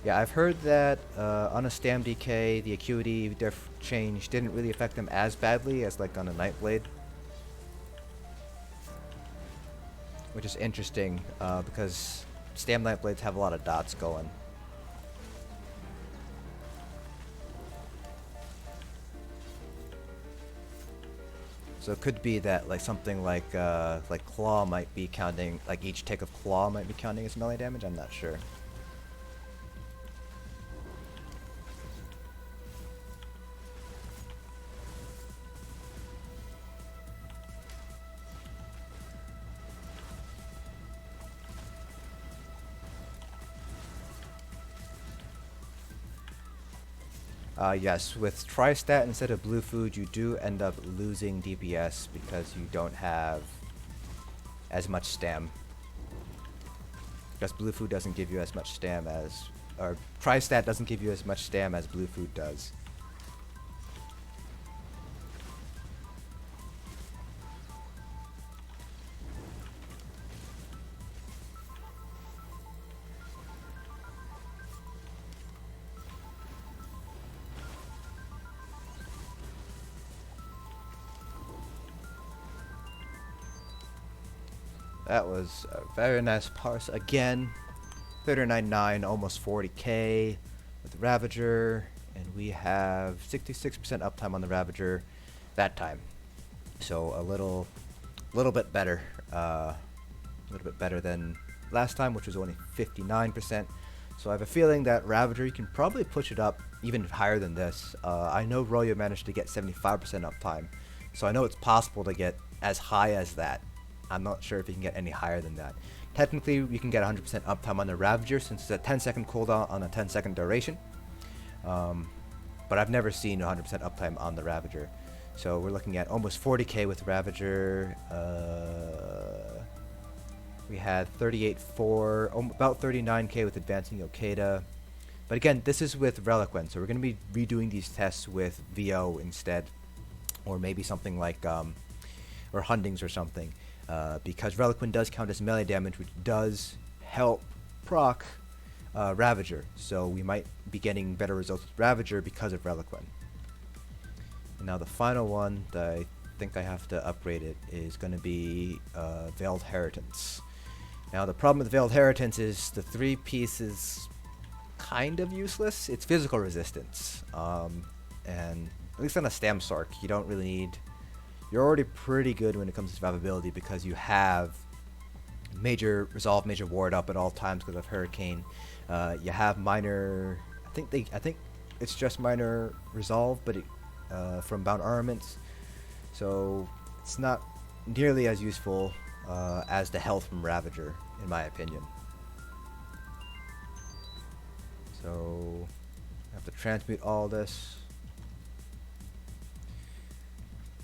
Yeah, I've heard that on a Stam DK, the Acuity change didn't really affect them as badly as like on a Nightblade. Which is interesting, because Stam Nightblades have a lot of dots going. So it could be that like something like Claw might be counting, like each tick of Claw might be counting as melee damage, I'm not sure. Yes, with Tri-Stat instead of Blue Food, you do end up losing DPS because you don't have as much stam. Because Blue Food doesn't give you as much stam as, or Tri-Stat doesn't give you as much stam as Blue Food does. That was a very nice parse again. 39.9, almost 40k with Ravager, and we have 66% uptime on the Ravager that time. So a little bit better, than last time, which was only 59%. So I have a feeling that Ravager, you can probably push it up even higher than this. I know Royo managed to get 75% uptime, so I know it's possible to get as high as that. I'm not sure if you can get any higher than that. Technically, you can get 100% uptime on the Ravager since it's a 10-second cooldown on a 10-second duration. But I've never seen 100% uptime on the Ravager. So we're looking at almost 40k with Ravager. We had 38.4, about 39k with Advancing Yokeda. But again, this is with Reliquant, so we're going to be redoing these tests with VO instead. Or maybe something like, or Hundings or something. Because Reliquant does count as melee damage, which does help proc Ravager. So we might be getting better results with Ravager because of Reliquant. And now the final one that I think I have to upgrade it is going to be Veiled Heritance. Now the problem with Veiled Heritance is the 3-piece is kind of useless. It's physical resistance. And at least on a stamsorc, you don't really need... You're already pretty good when it comes to survivability because you have major resolve, major ward up at all times because of Hurricane. You have minor, I think it's just minor resolve, but from bound armaments, so it's not nearly as useful as the health from Ravager, in my opinion. So I have to transmute all this.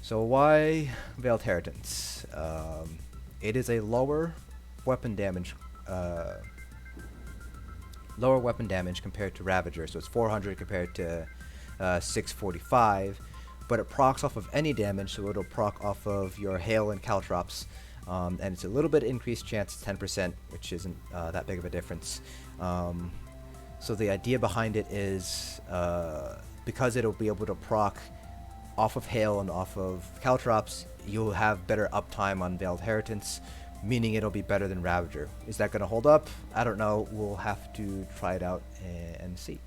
So why Veiled Heritance? It is a lower weapon damage compared to Ravager. So it's 400 compared to 645, but it procs off of any damage, so it'll proc off of your hail and caltrops, and it's a little bit increased chance, 10%, which isn't that big of a difference. So the idea behind it is because it'll be able to proc off of hail and off of caltrops, you'll have better uptime on Veiled Heritance, meaning it'll be better than Ravager. Is that going to hold up? I don't know. We'll have to try it out and see.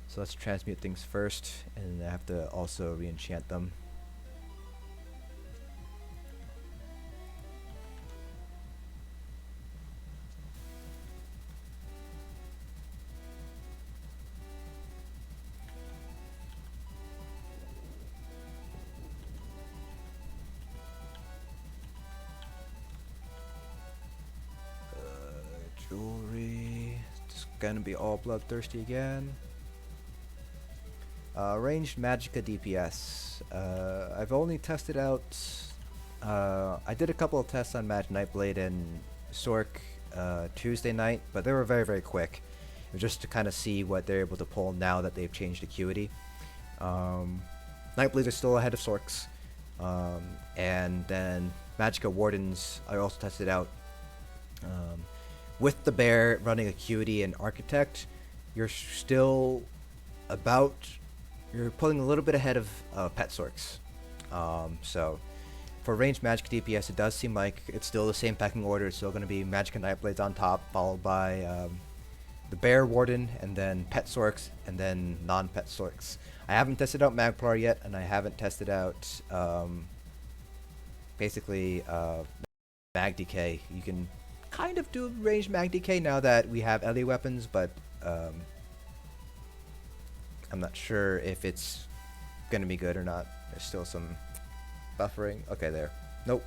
So let's transmute things first, and I have to also re-enchant them. Jewelry, it's gonna be all bloodthirsty again. Ranged Magicka DPS. I've only tested out. I did a couple of tests on Nightblade and Sorc Tuesday night, but they were very, very quick. It was just to kind of see what they're able to pull now that they've changed Acuity. Nightblades are still ahead of Sorcs, and then Magicka Wardens I also tested out. With the bear running Acuity and Architect, you're still you're pulling a little bit ahead of Pet Sorcs. So for ranged Magicka DPS, it does seem like it's still the same pecking order. It's still going to be Magicka Nightblades on top, followed by the Bear Warden, and then Pet Sorcs, and then non-Pet Sorcs. I haven't tested out Magplar yet, and I haven't tested out basically Mag DK. You can kind of do ranged Mag DK now that we have LE weapons, but I'm not sure if it's gonna be good or not. There's still some buffering. Okay, there. Nope.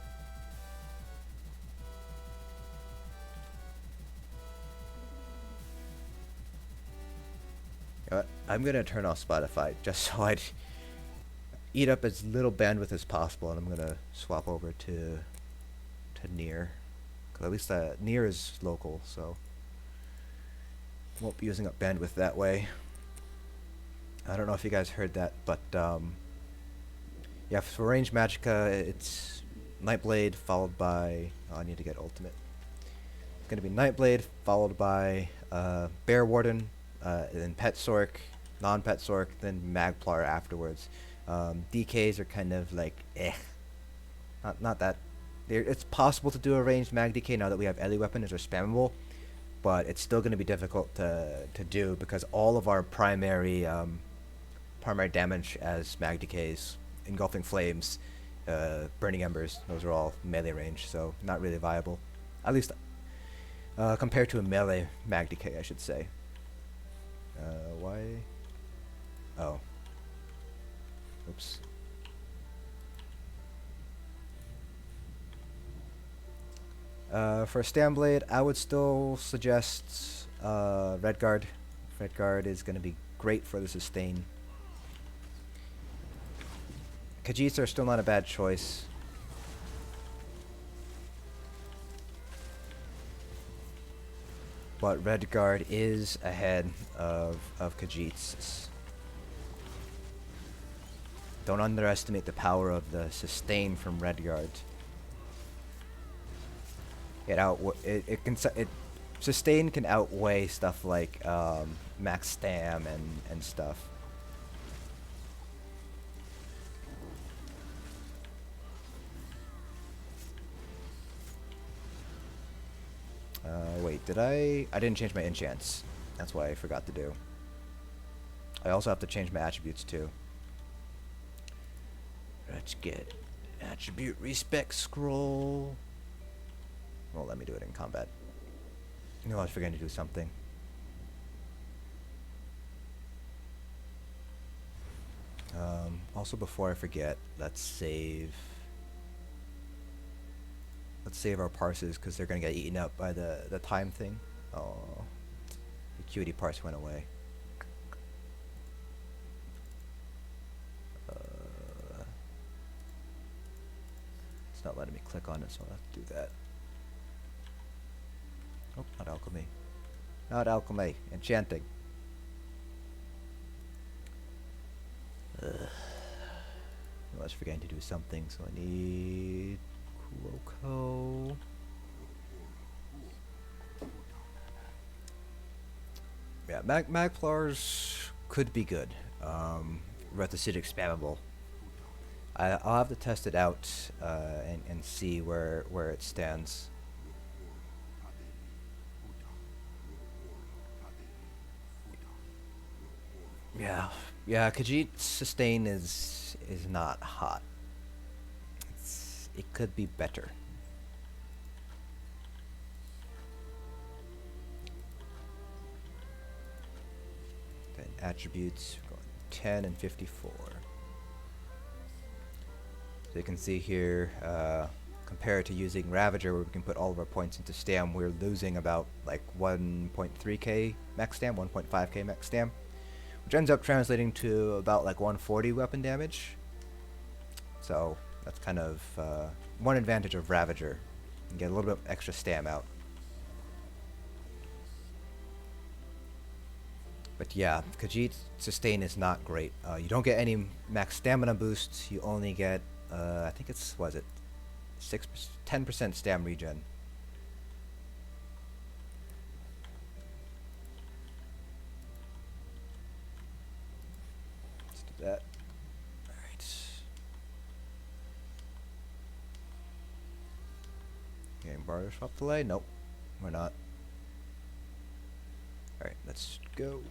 I'm gonna turn off Spotify just so I'd eat up as little bandwidth as possible, and I'm gonna swap over to Near, because at least Near is local, so won't be using up bandwidth that way. I don't know if you guys heard that, but yeah, for range Magicka, it's Nightblade followed by. Oh, I need to get ultimate. It's gonna be Nightblade followed by Bear Warden, then Pet Sorc, non-Pet Sorc, then Magplar afterwards. DKs are kind of like not that. It's possible to do a ranged Mag DK now that we have Ellie weapons are spammable, but it's still going to be difficult to do because all of our primary damage as Mag DKs, Engulfing Flames, Burning Embers, those are all melee range, so not really viable. At least compared to a melee Mag DK, I should say. Why? Oh. Oops. For Stamblade, I would still suggest Redguard. Redguard is going to be great for the sustain. Khajiits are still not a bad choice. But Redguard is ahead of Khajiits. Don't underestimate the power of the sustain from Redguard. Sustain can outweigh stuff like max stam and stuff. Wait, I didn't change my enchants. That's why I forgot to do. I also have to change my attributes too. Let's get attribute respec scroll. Well, let me do it in combat. No, I was forgetting to do something. Also, before I forget, let's save our parses because they're gonna get eaten up by the time thing. Oh, the Acuity parse went away. It's not letting me click on it, so I'll have to do that. Oh, not alchemy. Not alchemy. Enchanting. I was forgetting to do something, so I need Kuroko. Yeah, Magplars could be good. Rethicidic spammable. I'll have to test it out and see where it stands. Yeah, Khajiit sustain is not hot. It could be better. Then attributes going 10 and 54. So you can see here, compared to using Ravager, where we can put all of our points into stam, we're losing about like 1.3k max stam, 1.5k max stam, which ends up translating to about like 140 weapon damage. So that's kind of one advantage of Ravager. You can get a little bit extra stam out. But yeah, Khajiit sustain is not great. You don't get any max stamina boosts. You only get, I think it's, 10% stam regen. Let's do that. Alright. Getting barter shop delay? Nope, we're not. Alright, let's go.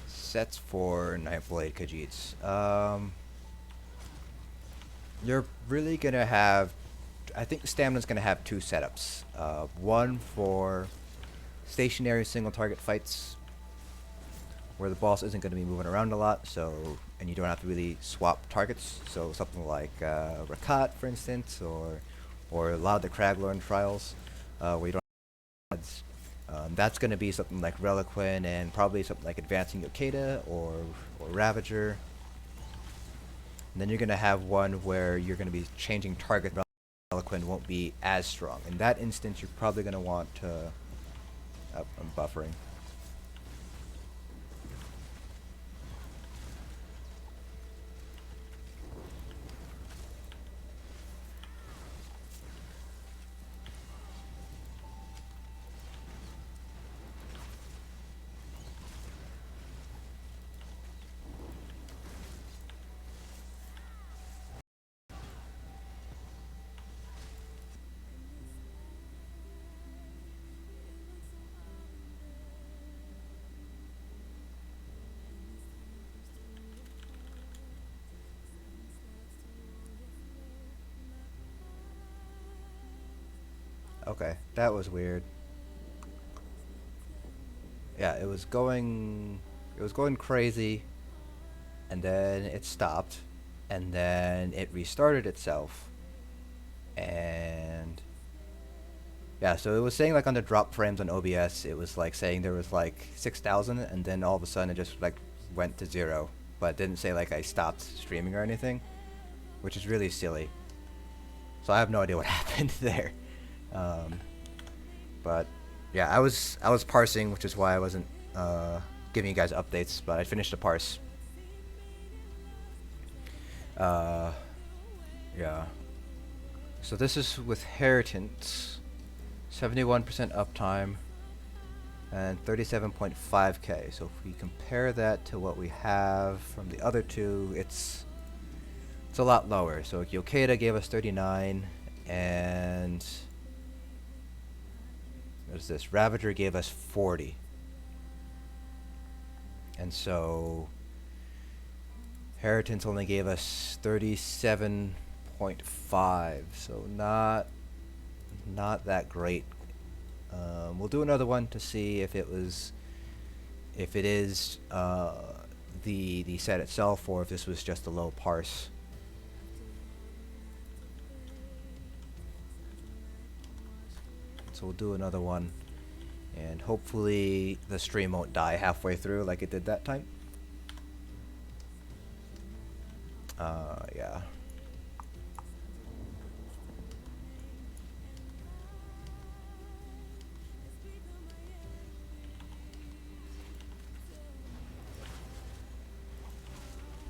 Sets for Nightblade Khajiits. You're really gonna have, I think Stamina's going to have two setups. One for stationary single target fights, where the boss isn't going to be moving around a lot, and you don't have to really swap targets. So something like Rakat, for instance, or a lot of the Kraglorn trials, where you don't have ads. That's going to be something like Reliquin and probably something like Advancing Yokeda or Ravager. And then you're going to have one where you're going to be changing target. Reliquin won't be as strong. In that instance, you're probably going to want to... I'm buffering. Okay, that was weird. Yeah, it was going crazy, and then it stopped, and then it restarted itself, and yeah, so it was saying like on the drop frames on OBS, it was like saying there was like 6,000, and then all of a sudden it just like went to 0, but it didn't say like I stopped streaming or anything, which is really silly. So I have no idea what happened there. But yeah, I was parsing, which is why I wasn't giving you guys updates, but I finished the parse. Yeah. So this is with Heritance, 71% uptime and 37.5k. So if we compare that to what we have from the other two, it's a lot lower. So Yokeda gave us 39, and what is this? Ravager gave us 40. And so Heritance only gave us 37.5. So not that great. We'll do another one to see if it is the set itself, or if this was just a low parse. So we'll do another one, and hopefully the stream won't die halfway through like it did that time. Yeah.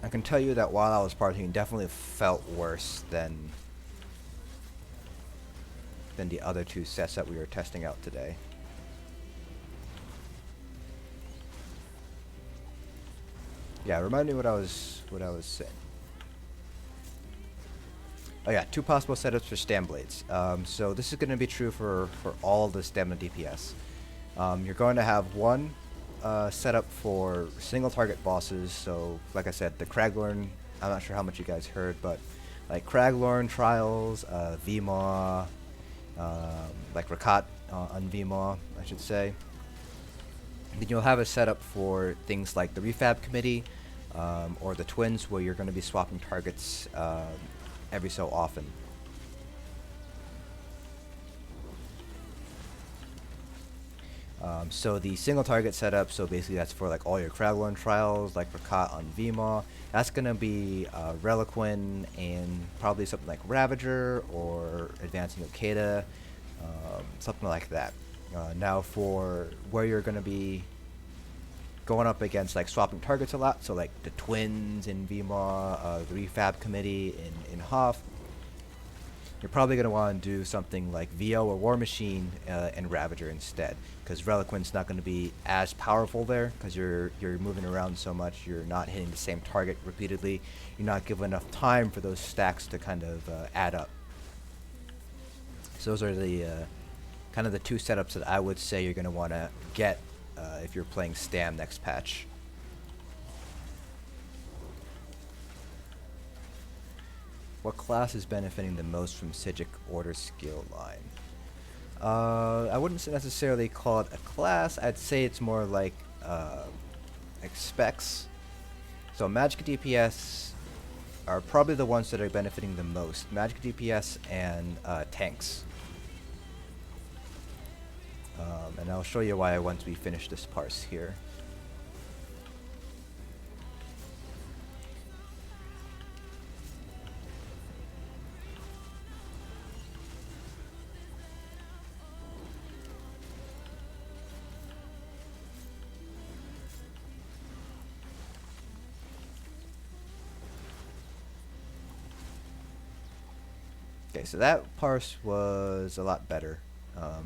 I can tell you that while I was parsing, it definitely felt worse than the other two sets that we were testing out today. Yeah, remind me what I was saying. Oh yeah, two possible setups for Stam Blades. So this is going to be true for all the Stamina DPS. You're going to have one setup for single target bosses. So like I said, the Kraglorn, I'm not sure how much you guys heard, but like Kraglorn trials, VMAW, like Rakat on VMAW, I should say. Then you'll have a setup for things like the Refab Committee, or the Twins, where you're going to be swapping targets every so often. So the single target setup, so basically that's for like all your Kraglorn trials, like Rakat on VMAW. That's going to be Reliquin and probably something like Ravager or Advancing Yokeda, something like that. Now for where you're going to be going up against like swapping targets a lot, so like the Twins in VMAW, the Refab Committee in HOF, you're probably going to want to do something like VO or War Machine and Ravager instead, because Reliquin's not going to be as powerful there, because you're moving around so much, you're not hitting the same target repeatedly, you're not given enough time for those stacks to kind of add up. So those are the kind of the two setups that I would say you're going to want to get if you're playing Stam next patch. What class is benefiting the most from Psijic Order skill line? I wouldn't necessarily call it a class. I'd say it's more like specs. So Magicka DPS are probably the ones that are benefiting the most. Magicka DPS and tanks. And I'll show you why once we finish this parse here. Okay, so that parse was a lot better.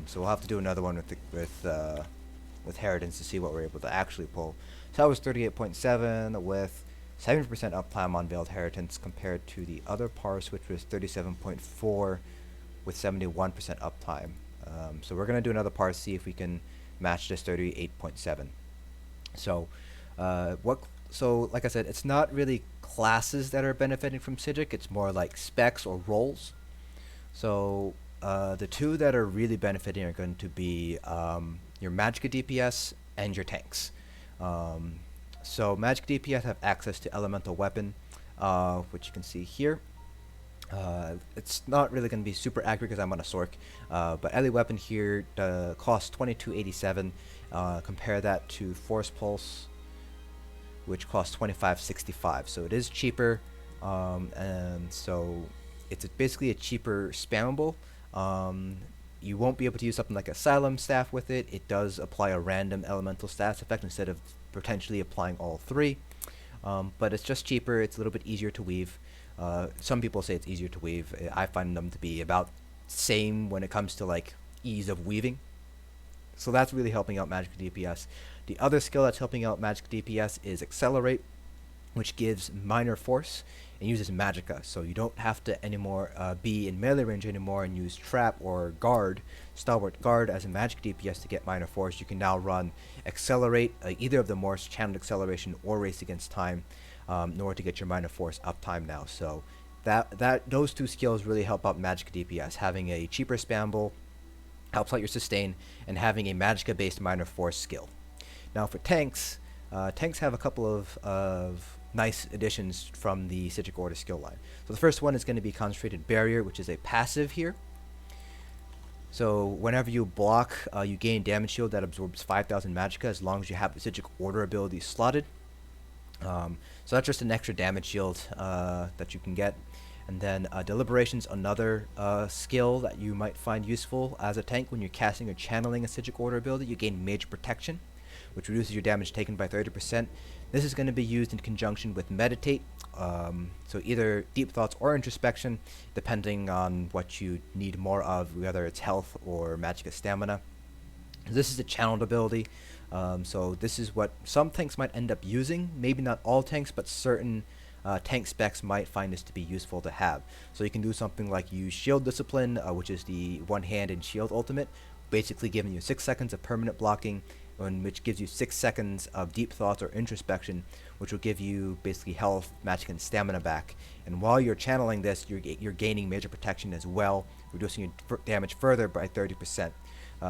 So we'll have to do another one with Heritance to see what we're able to actually pull. So that was 38.7 with 70% uptime on Veiled Heritance compared to the other parse, which was 37.4 with 71% uptime. So we're gonna do another parse, see if we can match this 38.7. So So like I said, it's not really classes that are benefiting from Psijic. It's more like specs or roles. So the two that are really benefiting are going to be your Magicka DPS and your tanks. So Magicka DPS have access to Elemental Weapon, which you can see here. It's not really going to be super accurate because I'm on a sorc, but Ele Weapon here costs 2287. Compare that to Force Pulse, which costs 2565. So it is cheaper, and so it's basically a cheaper spammable. You won't be able to use something like Asylum Staff with it. It does apply a random elemental stats effect instead of potentially applying all three. But it's just cheaper. It's a little bit easier to weave. Some people say it's easier to weave. I find them to be about same when it comes to like ease of weaving. So that's really helping out Magicka DPS. The other skill that's helping out Magicka DPS is Accelerate, which gives minor force and uses Magicka. So you don't have to anymore be in melee range anymore and use Trap or Guard, Stalwart Guard as a Magicka DPS to get minor force. You can now run Accelerate, either of the Morse, Channeled Acceleration or Race Against Time, in order to get your minor force uptime now. So those two skills really help out Magicka DPS. Having a cheaper spammable helps out your sustain, and having a Magicka based minor force skill. Now for tanks, tanks have a couple of nice additions from the Psijic Order skill line. So the first one is going to be Concentrated Barrier, which is a passive here. So whenever you block, you gain damage shield that absorbs 5,000 Magicka as long as you have the Psijic Order ability slotted. So that's just an extra damage shield that you can get. And then Deliberation's another skill that you might find useful as a tank. When you're casting or channeling a Psijic Order ability, you gain Major Protection, which reduces your damage taken by 30%. This is going to be used in conjunction with Meditate, so either Deep Thoughts or Introspection, depending on what you need more of, whether it's health or Magicka stamina. This is a channeled ability, so this is what some tanks might end up using. Maybe not all tanks, but certain tank specs might find this to be useful to have. So you can do something like use Shield Discipline, which is the one-handed shield ultimate, basically giving you 6 seconds of permanent blocking, which gives you 6 seconds of Deep Thoughts or Introspection, which will give you basically health, Magicka, and stamina back. And while you're channeling this, you're gaining Major Protection as well, reducing your damage further by 30%.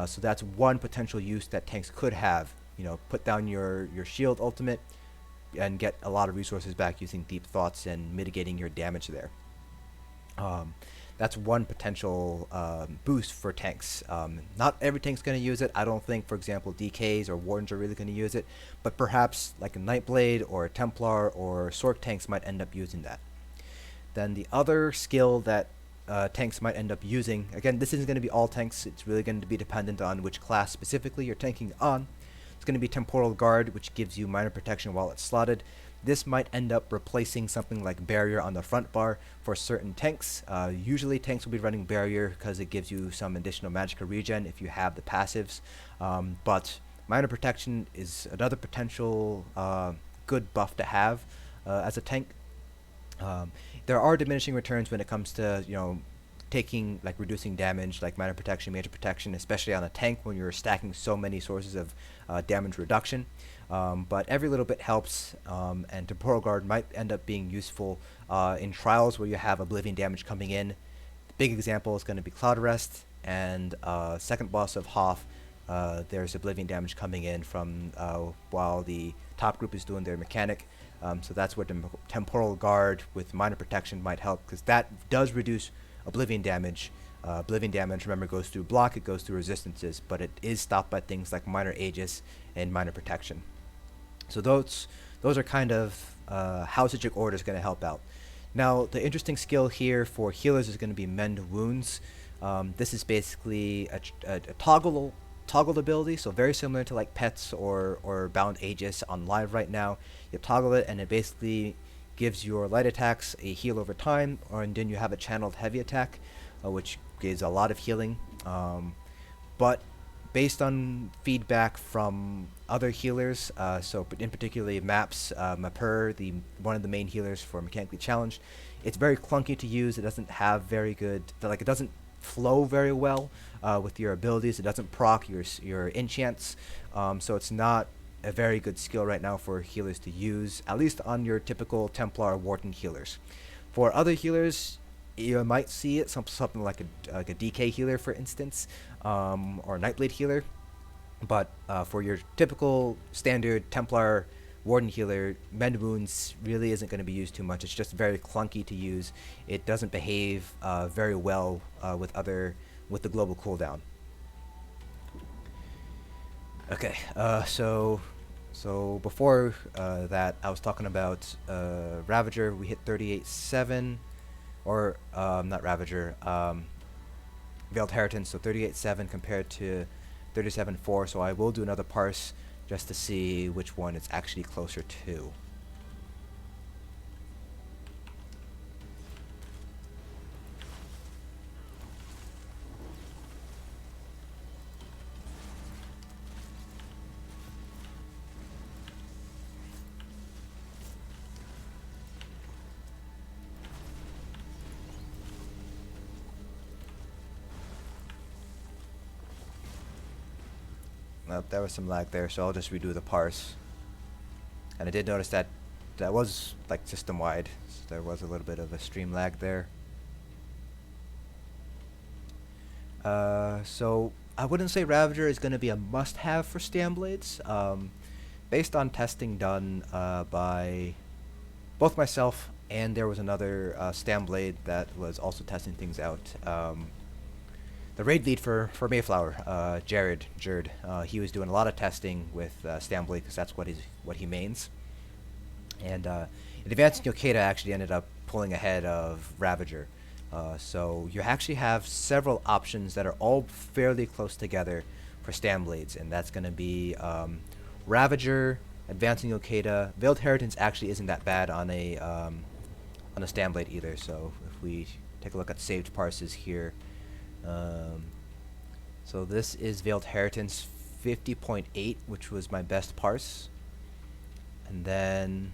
So that's one potential use that tanks could have. You know, put down your shield ultimate and get a lot of resources back using Deep Thoughts and mitigating your damage there. That's one potential boost for tanks. Not every tank's going to use it. I don't think, for example, DKs or Wardens are really going to use it, but perhaps like a Nightblade or a Templar or Sorc tanks might end up using that. Then the other skill that tanks might end up using, again, this isn't going to be all tanks. It's really going to be dependent on which class specifically you're tanking on. It's going to be Temporal Guard, which gives you minor protection while it's slotted. This might end up replacing something like Barrier on the front bar for certain tanks. Usually tanks will be running Barrier because it gives you some additional Magicka regen if you have the passives. But minor protection is another potential good buff to have as a tank. There are diminishing returns when it comes to, taking, like, reducing damage, like minor protection, major protection, especially on a tank when you're stacking so many sources of damage reduction. But every little bit helps, and Temporal Guard might end up being useful in trials where you have Oblivion damage coming in. The big example is going to be Cloud Rest, and second boss of Hoth, there's Oblivion damage coming in from while the top group is doing their mechanic. So that's where Temporal Guard with minor protection might help, because that does reduce Oblivion damage. Oblivion damage, remember, goes through block, it goes through resistances, but it is stopped by things like minor Aegis and minor protection. So those are kind of how Sigil Order is going to help out. Now, the interesting skill here for healers is going to be Mend Wounds. This is basically a toggled ability, so very similar to like Pets or Bound Aegis on live right now. You toggle it, and it basically gives your light attacks a heal over time, and then you have a channeled heavy attack, which gives a lot of healing. But based on feedback from other healers, so in particularly Maps, Mapur, one of the main healers for Mechanically Challenged, it's very clunky to use. It doesn't have very good, like, it doesn't flow very well with your abilities. It doesn't proc your enchants, so it's not a very good skill right now for healers to use, at least on your typical Templar Warden healers. For other healers, you might see it, something like a DK healer, for instance, or a Nightblade healer. But for your typical standard Templar Warden healer, Mend Wounds really isn't going to be used too much. It's just very clunky to use. It doesn't behave very well with the global cooldown. Okay, so before that, I was talking about Ravager. We hit 38.7, or not Ravager, Veiled Heritance, so 38.7 compared to 37.4. So I will do another parse just to see which one it's actually closer to. There was some lag there, so I'll just redo the parse. And I did notice that was like system-wide, so there was a little bit of a stream lag there. So I wouldn't say Ravager is going to be a must-have for Stamblades. Based on testing done by both myself and there was another Stamblade that was also testing things out. The raid lead for Mayflower, Jared, he was doing a lot of testing with Stamblade because that's what he mains. And in Advanced Yokeda actually ended up pulling ahead of Ravager. So you actually have several options that are all fairly close together for Stamblades, and that's going to be Ravager, Advancing Yokeda. Veiled Heritance actually isn't that bad on a Stamblade either. So if we take a look at saved parses here. So this is Veiled Heritance 50.8, which was my best parse, and then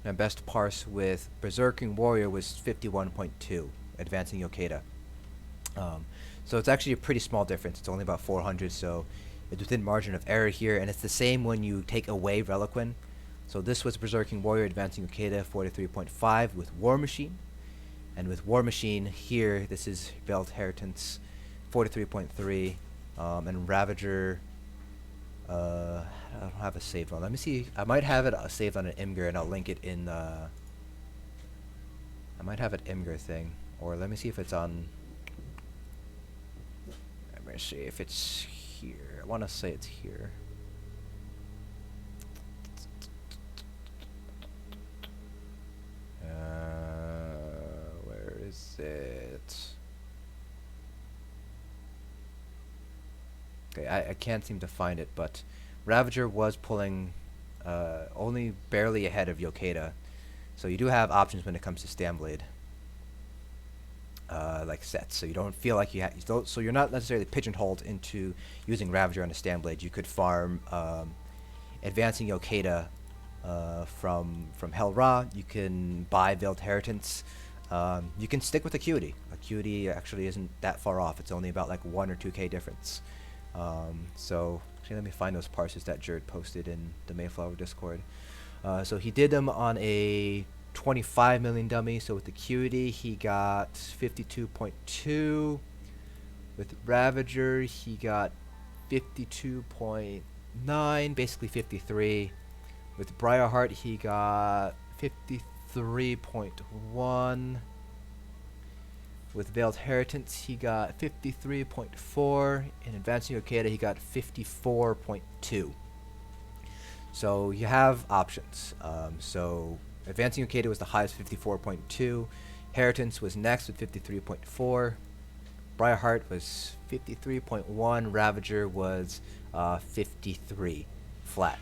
my best parse with Berserking Warrior was 51.2, Advancing Yokeda. So it's actually a pretty small difference. It's only about 400, so it's within margin of error here, and it's the same when you take away Reliquin. So this was Berserking Warrior, Advancing Yokeda 43.5 with War Machine. And with War Machine here, this is Veiled Heritance 43.3, and Ravager, I don't have a saved one. Let me see. I might have it saved on an Imgur, and I'll link it in, I might have an Imgur thing, or let me see if it's on, let me see if it's here. I want to say it's here. Where is it? Okay, I can't seem to find it, but Ravager was pulling only barely ahead of Yokeda, so you do have options when it comes to Stamblade, like sets. So you don't feel like so you're not necessarily pigeonholed into using Ravager on a Stamblade. You could farm Advancing Yokeda from Hell Ra. You can buy Veiled Heritance You can stick with Acuity. Acuity actually isn't that far off. It's only about like 1 or 2k difference. So actually, let me find those parses that Jared posted in the Mayflower Discord. So he did them on a 25 million dummy. So with Acuity, he got 52.2. With Ravager, he got 52.9, basically 53. With Briarheart, he got 53.1. With Veiled Heritance, he got 53.4. In Advancing Yokeda, he got 54.2. So you have options. So Advancing Yokeda was the highest, 54.2. Heritance was next with 53.4. Briarheart was 53.1. Ravager was 53 flat.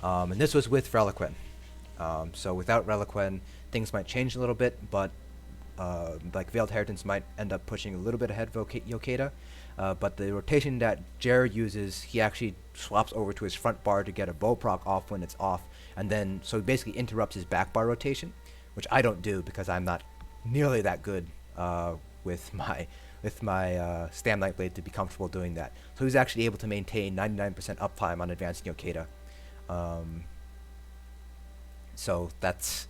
And this was with Reliquin. So without Reliquin, things might change a little bit, but like Veiled Heritance might end up pushing a little bit ahead of Yokeda. But the rotation that Jared uses, he actually swaps over to his front bar to get a bow proc off when it's off, and then so he basically interrupts his back bar rotation, which I don't do because I'm not nearly that good with my Stam Nightblade to be comfortable doing that. So he's actually able to maintain 99% uptime on Advancing Yokeda. So that's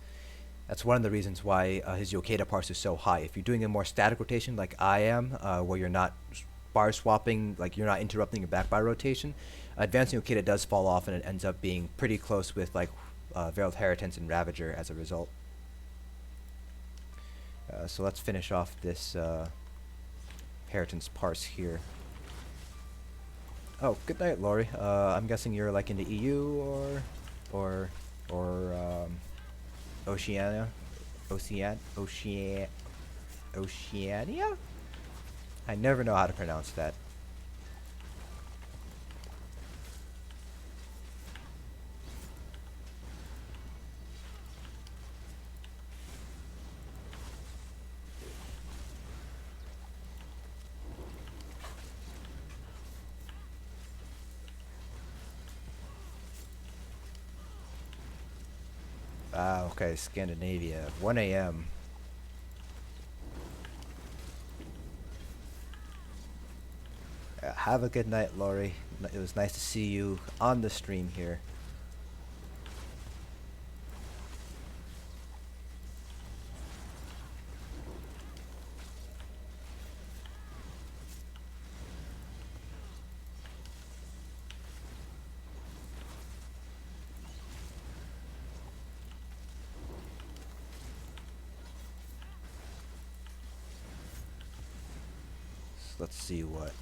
one of the reasons why his Yokeda parse is so high. If you're doing a more static rotation like I am, where you're not bar swapping, like you're not interrupting your back bar rotation, Advancing Yokeda does fall off, and it ends up being pretty close with like Veiled Heritance and Ravager as a result. So let's finish off this Heritance parse here. Oh, good night, Lori. I'm guessing you're like in the EU or Oceania? Oceania? I never know how to pronounce that. Ah, okay, Scandinavia. 1 a.m. Have a good night, Lori. It was nice to see you on the stream here. Let's see what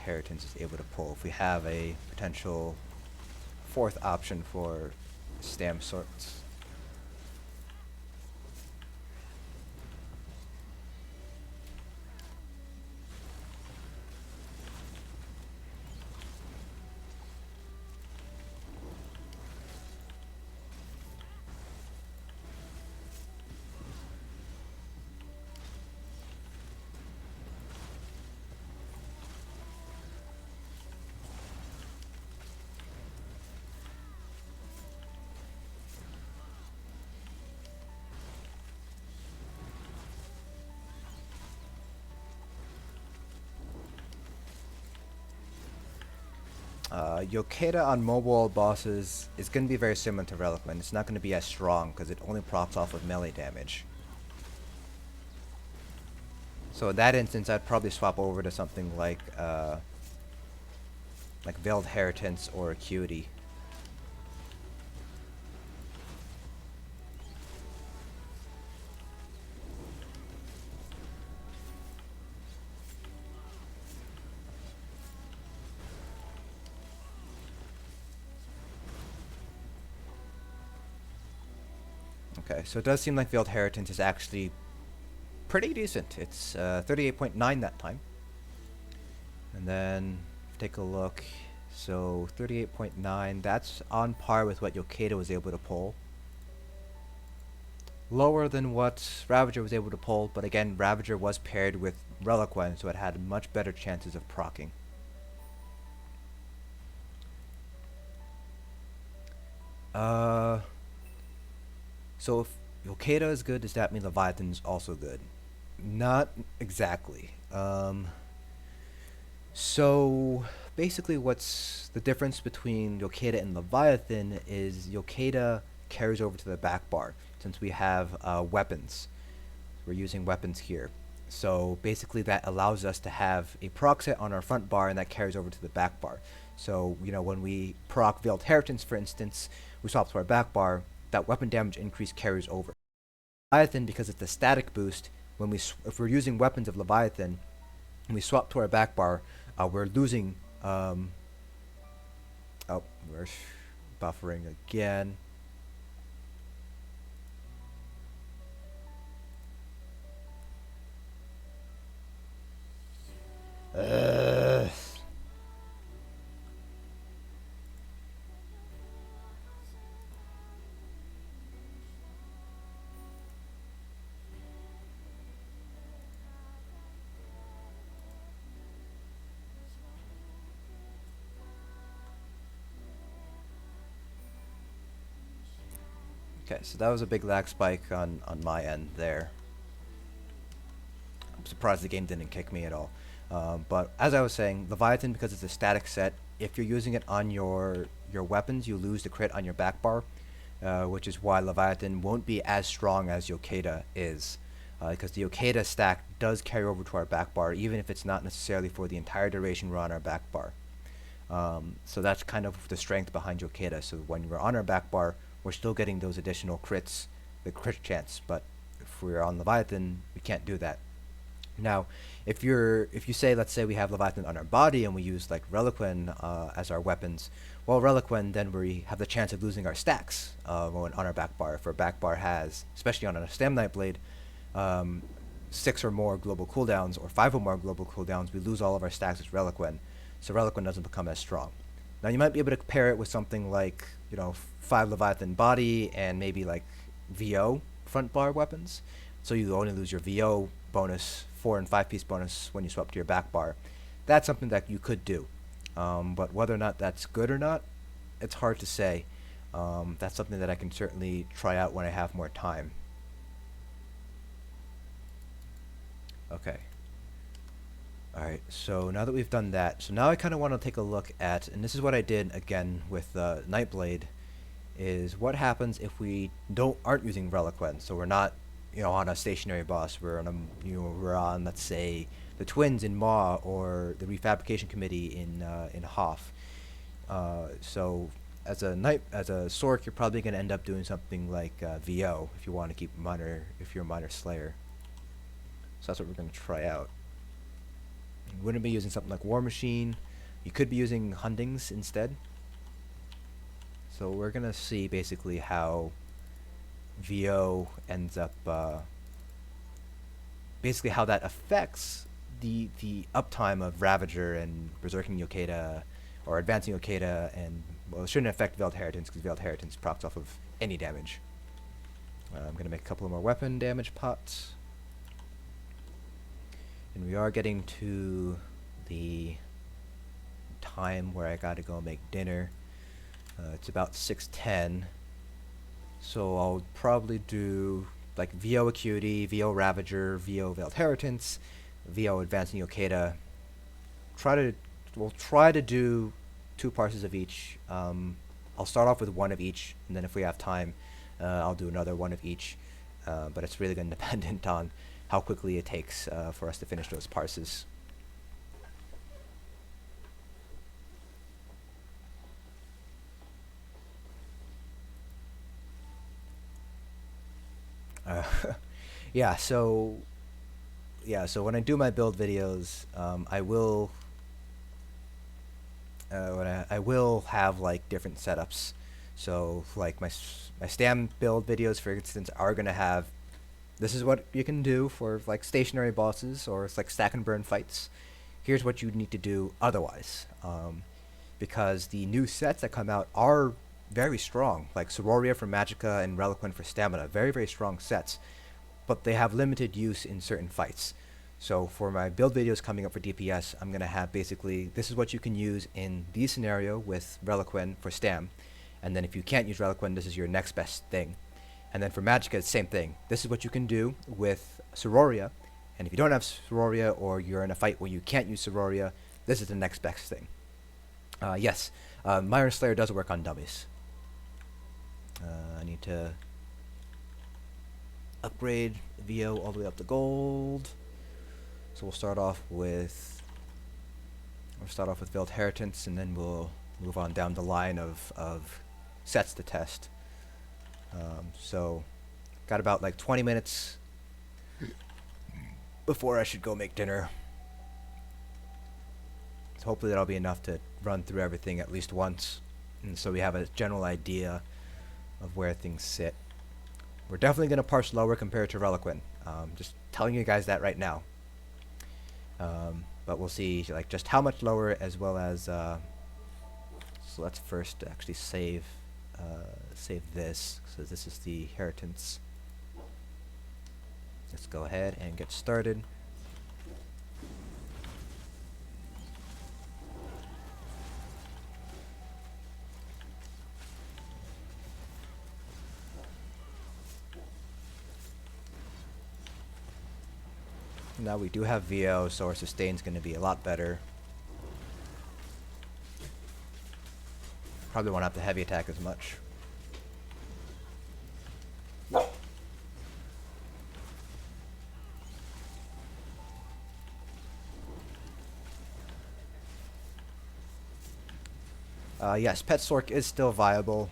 Heritance is able to pull. If we have a potential fourth option for stamsorc. Yokeda on mobile bosses is going to be very similar to Reliquin. It's not going to be as strong because it only procs off of melee damage. So in that instance, I'd probably swap over to something like Veiled Heritance or Acuity. Okay, so it does seem like Veiled Heritance is actually pretty decent. It's 38.9 that time. And then take a look. So 38.9, that's on par with what Yokeda was able to pull. Lower than what Ravager was able to pull, but again, Ravager was paired with Reliquin, so it had much better chances of proccing. So Yokeda is good. Does that mean Leviathan's also good? Not exactly. So basically, what's the difference between Yokeda and Leviathan is Yokeda carries over to the back bar since we have weapons. We're using weapons here. So basically that allows us to have a proc set on our front bar and that carries over to the back bar. So, when we proc Veiled Heritance, for instance, we swap to our back bar, that weapon damage increase carries over. Leviathan, because it's a static boost, when if we're using weapons of Leviathan, and we swap to our back bar, we're losing, oh, we're buffering again. Okay, so that was a big lag spike on my end there. I'm surprised the game didn't kick me at all. But as I was saying, Leviathan, because it's a static set, if you're using it on your weapons, you lose the crit on your back bar, which is why Leviathan won't be as strong as Yokeda is. Because the Yokeda stack does carry over to our back bar, even if it's not necessarily for the entire duration we're on our back bar. So that's kind of the strength behind Yokeda. So when we're on our back bar, we're still getting those additional crits, the crit chance. But if we're on Leviathan, we can't do that. Now, if you say, let's say we have Leviathan on our body and we use like Reliquin as our weapons, well, Reliquin, then we have the chance of losing our stacks on our back bar. If our back bar has, especially on a Stam Nightblade, 6 or more global cooldowns or 5 or more global cooldowns, we lose all of our stacks with Reliquin, so Reliquin doesn't become as strong. Now you might be able to pair it with something like 5 Leviathan body and maybe like VO front bar weapons, so you only lose your VO bonus, 4 and 5 piece bonus when you swap to your back bar. That's something that you could do, but whether or not that's good or not, it's hard to say. That's something that I can certainly try out when I have more time. Okay. Alright, so now that we've done that, so now I kind of want to take a look at, and this is what I did again with Nightblade, is what happens if we aren't using Reliquin. So we're not, on a stationary boss. We're on we're on, let's say, the Twins in Maw or the Refabrication Committee in Hoff. So as a sorc, you're probably going to end up doing something like VO if you want to keep if you're a minor slayer. So that's what we're going to try out. You wouldn't be using something like War Machine. You could be using Hundings instead. So we're going to see basically how VO ends up, basically how that affects the uptime of Ravager and Berserking Yokeda, or Advancing Yokeda, and, well, it shouldn't affect Veiled Heritance because Veiled Heritance procs off of any damage. I'm going to make a couple of more weapon damage pots. And we are getting to the time where I gotta go make dinner. It's about 6:10, so I'll probably do like VO Acuity, VO Ravager, VO Veiled Heritance, VO Advancing Yokeda. We'll try to do 2 parses of each. I'll start off with 1 of each, and then if we have time, I'll do another 1 of each. But it's really dependent on how quickly it takes for us to finish those parses. So when I do my build videos, I will have like different setups. So like my Stam build videos, for instance, are gonna have, this is what you can do for like stationary bosses or it's like stack and burn fights. Here's what you need to do otherwise, because the new sets that come out are very strong, like Sororia for Magicka and Reliquin for Stamina, very, very strong sets, but they have limited use in certain fights. So for my build videos coming up for DPS, I'm going to have basically, this is what you can use in the scenario with Reliquin for Stam, and then if you can't use Reliquin, this is your next best thing. And then for Magicka, it's the same thing. This is what you can do with Sororia. And if you don't have Sororia, or you're in a fight where you can't use Sororia, this is the next best thing. Yes, Myron Slayer does work on dummies. I need to upgrade VO all the way up to gold. So we'll start off with Veiled Heritance, and then we'll move on down the line of sets to test. So got about like 20 minutes before I should go make dinner. So hopefully that'll be enough to run through everything at least once, and so we have a general idea of where things sit. We're definitely going to parse lower compared to Reliquin. Just telling you guys that right now. But we'll see like just how much lower, as well as so let's first actually save this. So this is the Heritance. Let's go ahead and get started. Now we do have VO, so our sustain's going to be a lot better. Probably won't have to heavy attack as much. Yes, Pet Sorc is still viable,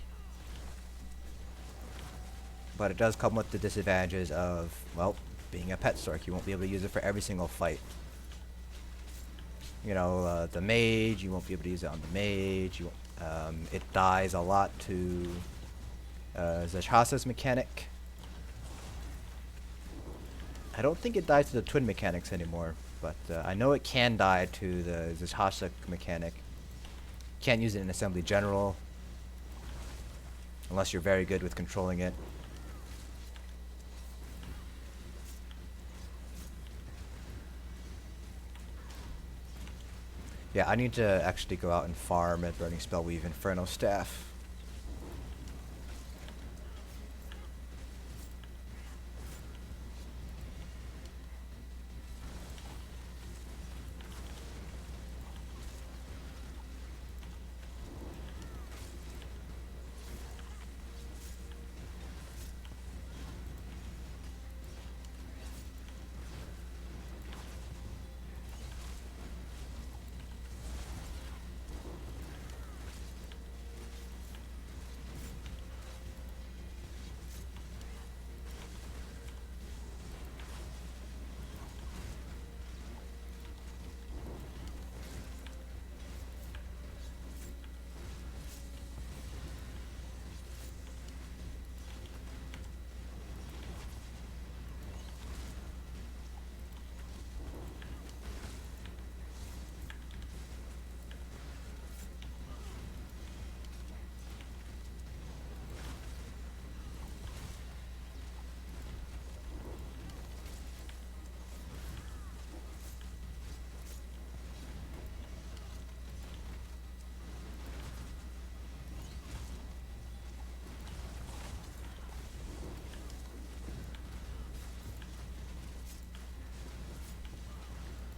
but it does come with the disadvantages of, well, being a Pet Sorc. You won't be able to use it for every single fight. You know, the mage, you won't be able to use it on the mage. You won't, it dies a lot to Zhasa's mechanic. I don't think it dies to the twin mechanics anymore, but I know it can die to the Zhasa mechanic. Can't use it in Assembly General unless you're very good with controlling it. Yeah, I need to actually go out and farm at Burning Spellweave Inferno Staff.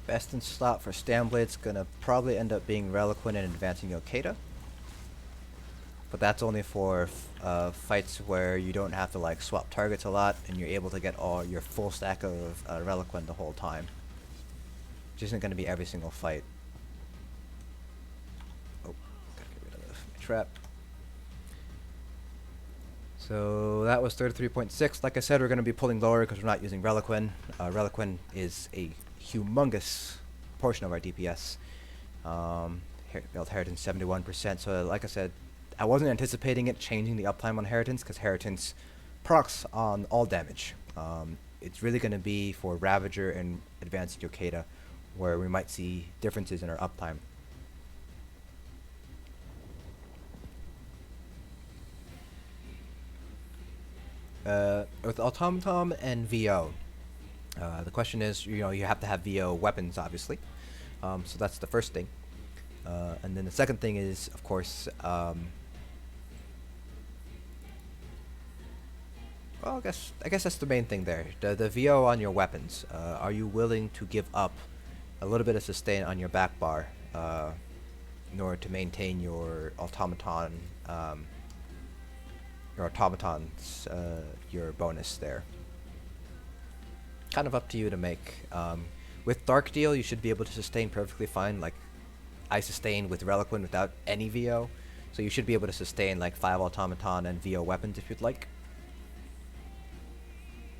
Best in slot for Stamblade's gonna probably end up being Reliquin and advancing Yokeda. But that's only for fights where you don't have to like swap targets a lot, and you're able to get all your full stack of Reliquin the whole time. Which isn't gonna be every single fight. Oh, gotta get rid of my trap. So that was 33.6. Like I said, we're gonna be pulling lower because we're not using Reliquin. Reliquin is a humongous portion of our DPS. Veiled Heritance 71%. So like I said, I wasn't anticipating it changing the uptime on Heritance because Heritance procs on all damage. It's really going to be for Ravager and Advanced Yokeda where we might see differences in our uptime. With Automaton and VO, the question is, you know, you have to have VO weapons, obviously. So that's the first thing. And then the second thing is, of course, Well, I guess that's the main thing there. The VO on your weapons. Are you willing to give up a little bit of sustain on your back bar in order to maintain um, your automatons, your bonus there? Kind of up to you to make. With Dark Deal, you should be able to sustain perfectly fine. Like I sustain with Reliquin without any VO, so you should be able to sustain like 5 automaton and VO weapons if you'd like.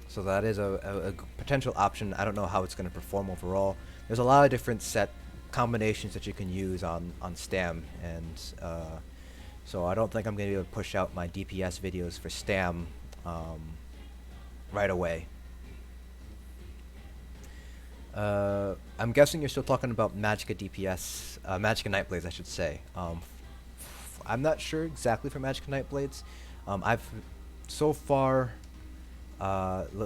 So that is a potential option. I don't know how it's going to perform overall. There's a lot of different set combinations that you can use on Stam, and so I don't think I'm going to be able to push out my DPS videos for Stam right away. I'm guessing you're still talking about Magicka DPS, Magicka Nightblades, I should say. I'm not sure exactly for Magicka Nightblades. I've so far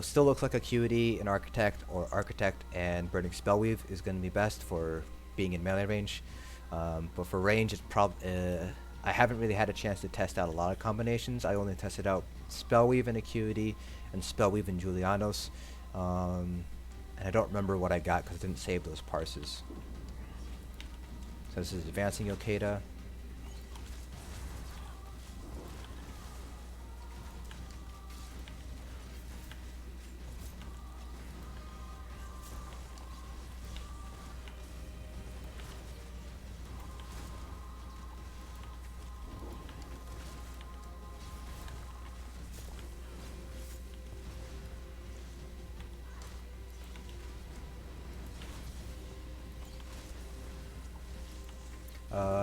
still looks like Acuity and Architect, or Architect and Burning Spellweave is going to be best for being in melee range. But for range, it's I haven't really had a chance to test out a lot of combinations. I only tested out Spellweave and Acuity and Spellweave and Julianos. And I don't remember what I got because I didn't save those parses. So this is advancing yokeda.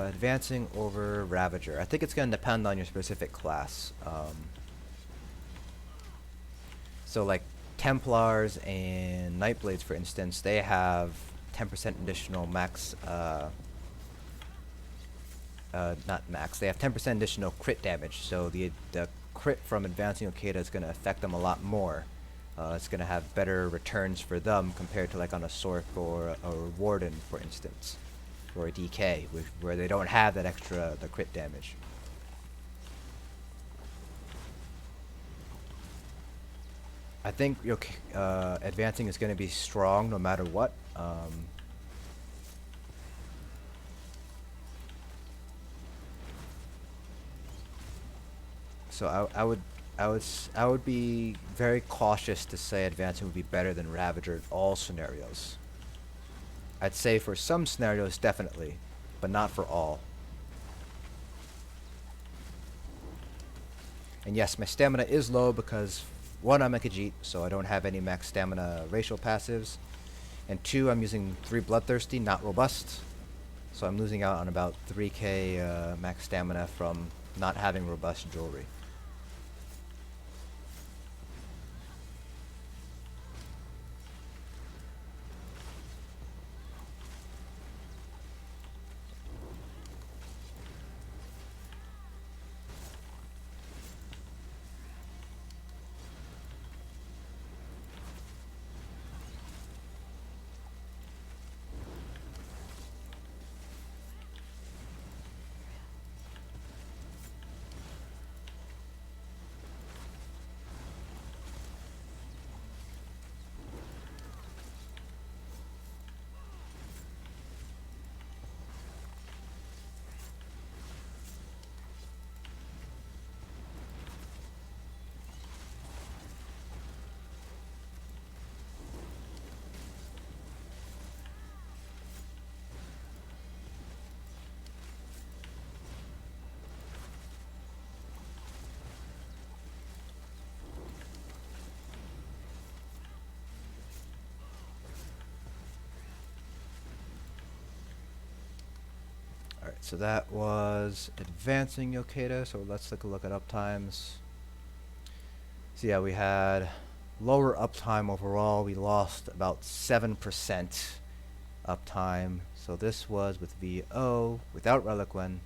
Advancing over Ravager. I think it's going to depend on your specific class. So like Templars and Nightblades, for instance, they have 10% additional max, not max, they have 10% additional crit damage. So the crit from advancing Yokeda is going to affect them a lot more. It's going to have better returns for them compared to like on a Sorc or a Warden, for instance, or a DK, where they don't have that extra the crit damage. I think advancing is going to be strong no matter what. So I would be very cautious to say advancing would be better than Ravager in all scenarios. I'd say for some scenarios definitely, but not for all. And yes, my stamina is low because 1, I'm a Khajiit, so I don't have any max stamina racial passives, and 2, I'm using 3 Bloodthirsty, not Robust, so I'm losing out on about 3k max stamina from not having Robust jewelry. Alright, so that was advancing Yokeda, so let's take a look at uptimes. So yeah, we had lower uptime overall. We lost about 7% uptime. So this was with VO, without Reliquin.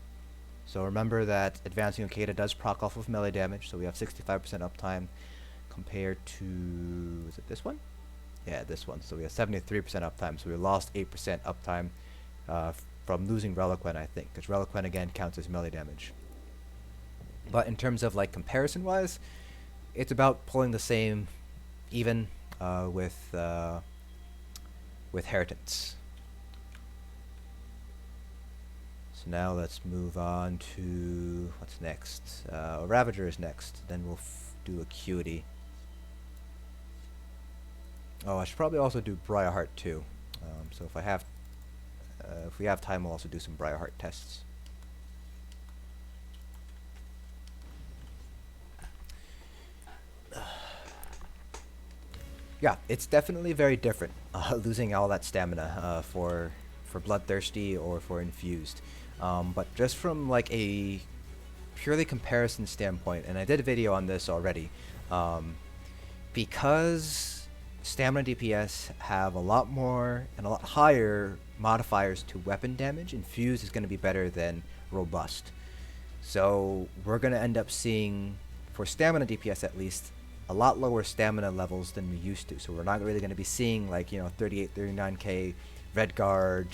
So remember that advancing Yokeda does proc off of melee damage, so we have 65% uptime compared to, is it this one? Yeah, this one. So we have 73% uptime, so we lost 8% uptime from losing Reliquin, I think, because Reliquin again counts as melee damage. But in terms of like comparison wise, it's about pulling the same even with Heritance. So now let's move on to what's next. Ravager is next. Then we'll do Acuity. Oh, I should probably also do Briarheart too. So if we have time, we'll also do some Briarheart tests. Yeah, it's definitely very different losing all that stamina for bloodthirsty or for infused. But just from like a purely comparison standpoint, and I did a video on this already, because stamina DPS have a lot more and a lot higher modifiers to weapon damage, infused is going to be better than robust. So we're going to end up seeing, for stamina DPS at least, a lot lower stamina levels than we used to. So we're not really going to be seeing like, 38, 39k red guard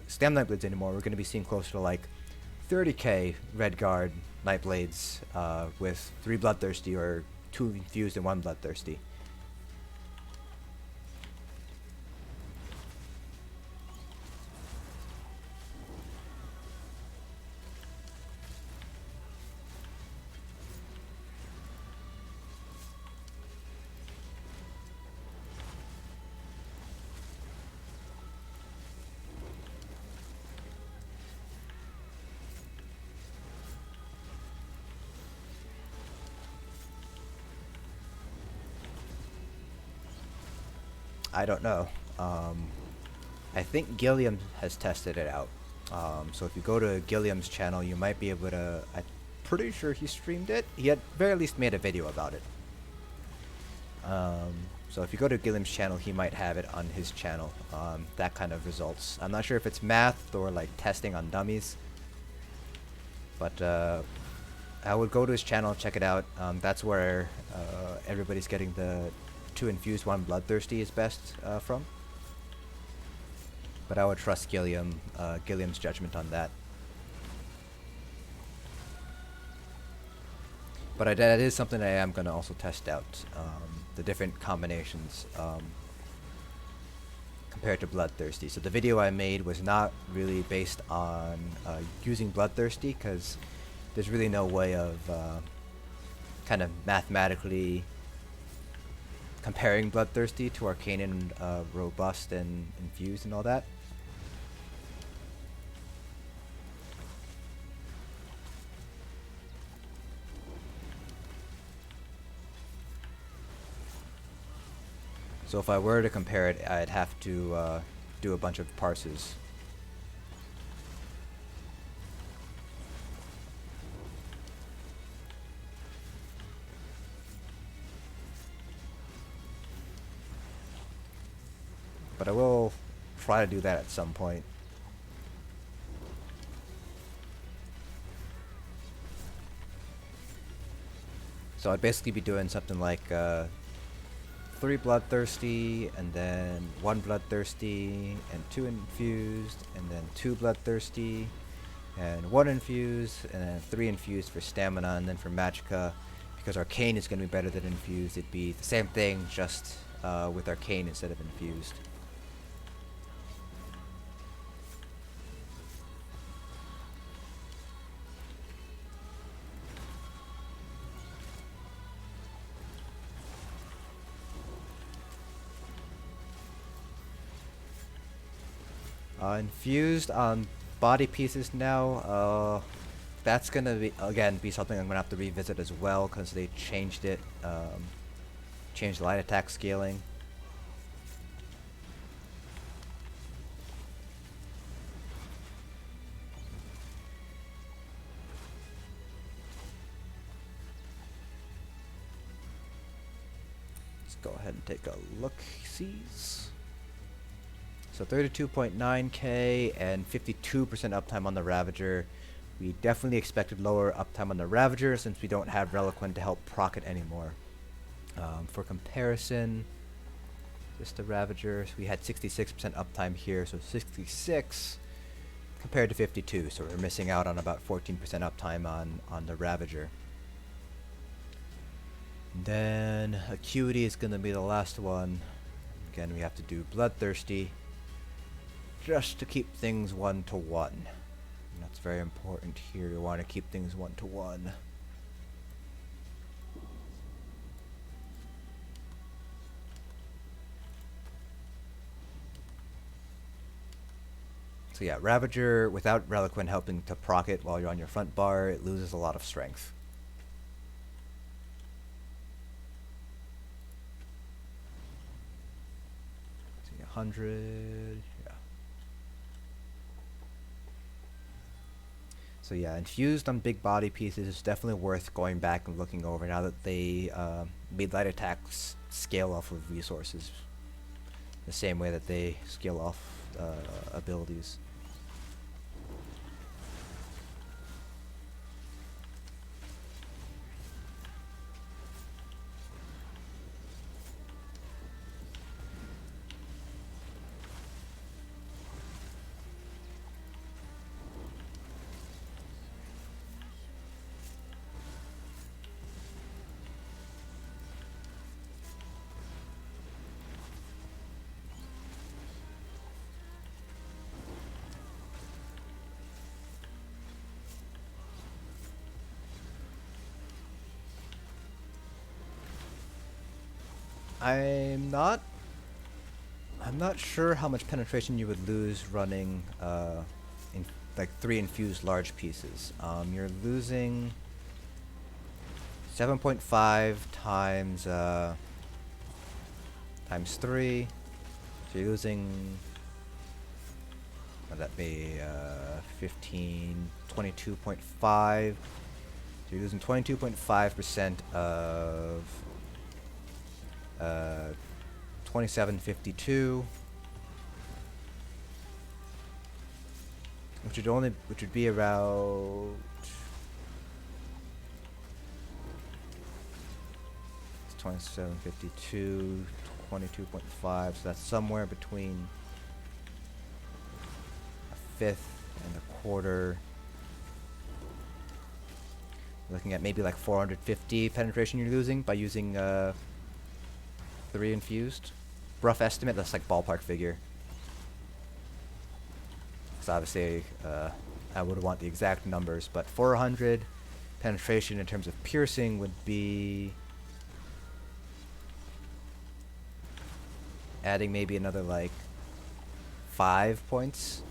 stamina Nightblades anymore. We're going to be seeing closer to like 30k red guard Nightblades with 3 bloodthirsty or 2 infused and 1 bloodthirsty. I don't know. I think Gilliam has tested it out. So if you go to Gilliam's channel, you might be able to... I'm pretty sure he streamed it. He had very least made a video about it. So if you go to Gilliam's channel, he might have it on his channel. That kind of results. I'm not sure if it's math or like testing on dummies. But I would go to his channel, check it out. That's where everybody's getting the 2 infused, 1 bloodthirsty is best from. But I would trust Gilliam's judgment on that. But that is something I am going to also test out, the different combinations compared to bloodthirsty. So the video I made was not really based on using bloodthirsty, because there's really no way of kind of mathematically comparing bloodthirsty to arcane and robust and infused and all that. So if I were to compare it, I'd have to do a bunch of parses. But I will try to do that at some point. So I'd basically be doing something like 3 bloodthirsty, and then 1 bloodthirsty, and 2 infused, and then 2 bloodthirsty, and 1 infused, and then 3 infused for stamina, and then for Magicka, because arcane is going to be better than infused, it'd be the same thing, just with arcane instead of infused. Infused on body pieces now, that's gonna be something I'm gonna have to revisit as well, because they changed it, changed light attack scaling. Let's go ahead and take a look-sees. So 32.9k and 52% uptime on the Ravager. We definitely expected lower uptime on the Ravager since we don't have Reliquant to help proc it anymore. For comparison, just the Ravager, so we had 66% uptime here, so 66 compared to 52, so we're missing out on about 14% uptime on the Ravager. Then Acuity is going to be the last one. Again, we have to do Bloodthirsty just to keep things 1-to-1. And that's very important here. You want to keep things 1-to-1. So yeah, Ravager, without Reliquin helping to proc it while you're on your front bar, it loses a lot of strength. See, 100, yeah. So yeah, infused on big body pieces is definitely worth going back and looking over now that they made light attacks scale off of resources the same way that they scale off abilities. I'm not sure how much penetration you would lose running in like 3 infused large pieces. You're losing 7.5 times times 3. So you're losing, what would that be, 15, 22.5. So you're losing 22.5% of 2752, which would be about 2752, 22.5. So that's somewhere between a fifth and a quarter. Looking at maybe like 450 penetration you're losing by using 3 infused. Rough estimate, that's like ballpark figure. Because obviously I would want the exact numbers, but 400 penetration in terms of piercing would be adding maybe another like 5 points.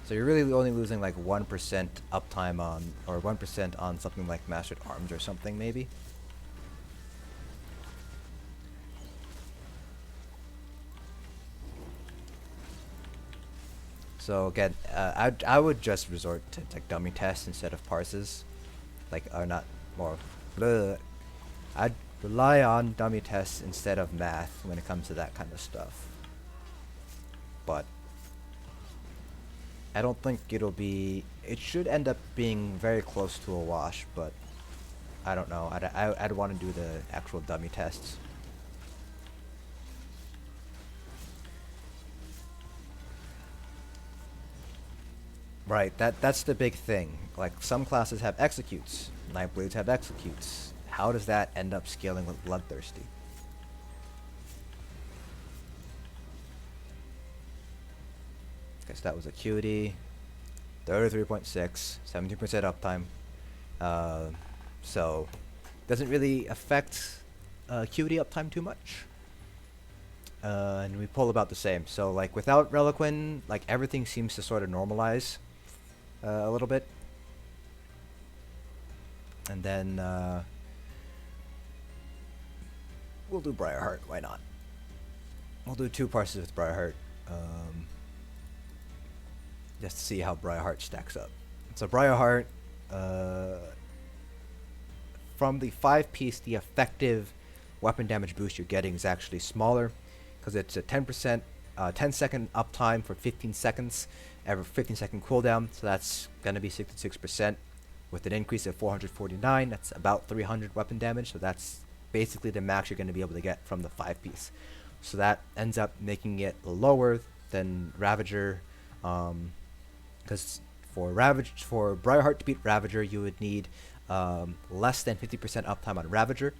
So you're really only losing like 1% uptime on, or 1% on something like Mastered Arms or something maybe. So again, I would just resort to like dummy tests instead of parses, like are not more. Bleh. I'd rely on dummy tests instead of math when it comes to that kind of stuff. But I don't think it'll be. It should end up being very close to a wash, but I don't know. I'd want to do the actual dummy tests. Right, that's the big thing. Like, some classes have executes. Nightblades have executes. How does that end up scaling with Bloodthirsty? Okay, so that was Acuity. 33.6, 17% uptime. So, doesn't really affect Acuity uptime too much. And we pull about the same. So, like, without Reliquin, like, everything seems to sort of normalize a little bit. And then we'll do Briarheart. Why not? We'll do 2 parses with Briarheart, just to see how Briarheart stacks up. So Briarheart, from the 5-piece, the effective weapon damage boost you're getting is actually smaller, because it's a 10%, 10-second uptime for 15 seconds, every 15-second cooldown, so that's going to be 66%. With an increase of 449, that's about 300 weapon damage, so that's basically the max you're going to be able to get from the 5-piece. So that ends up making it lower than Ravager, because for Briarheart to beat Ravager, you would need less than 50% uptime on Ravager.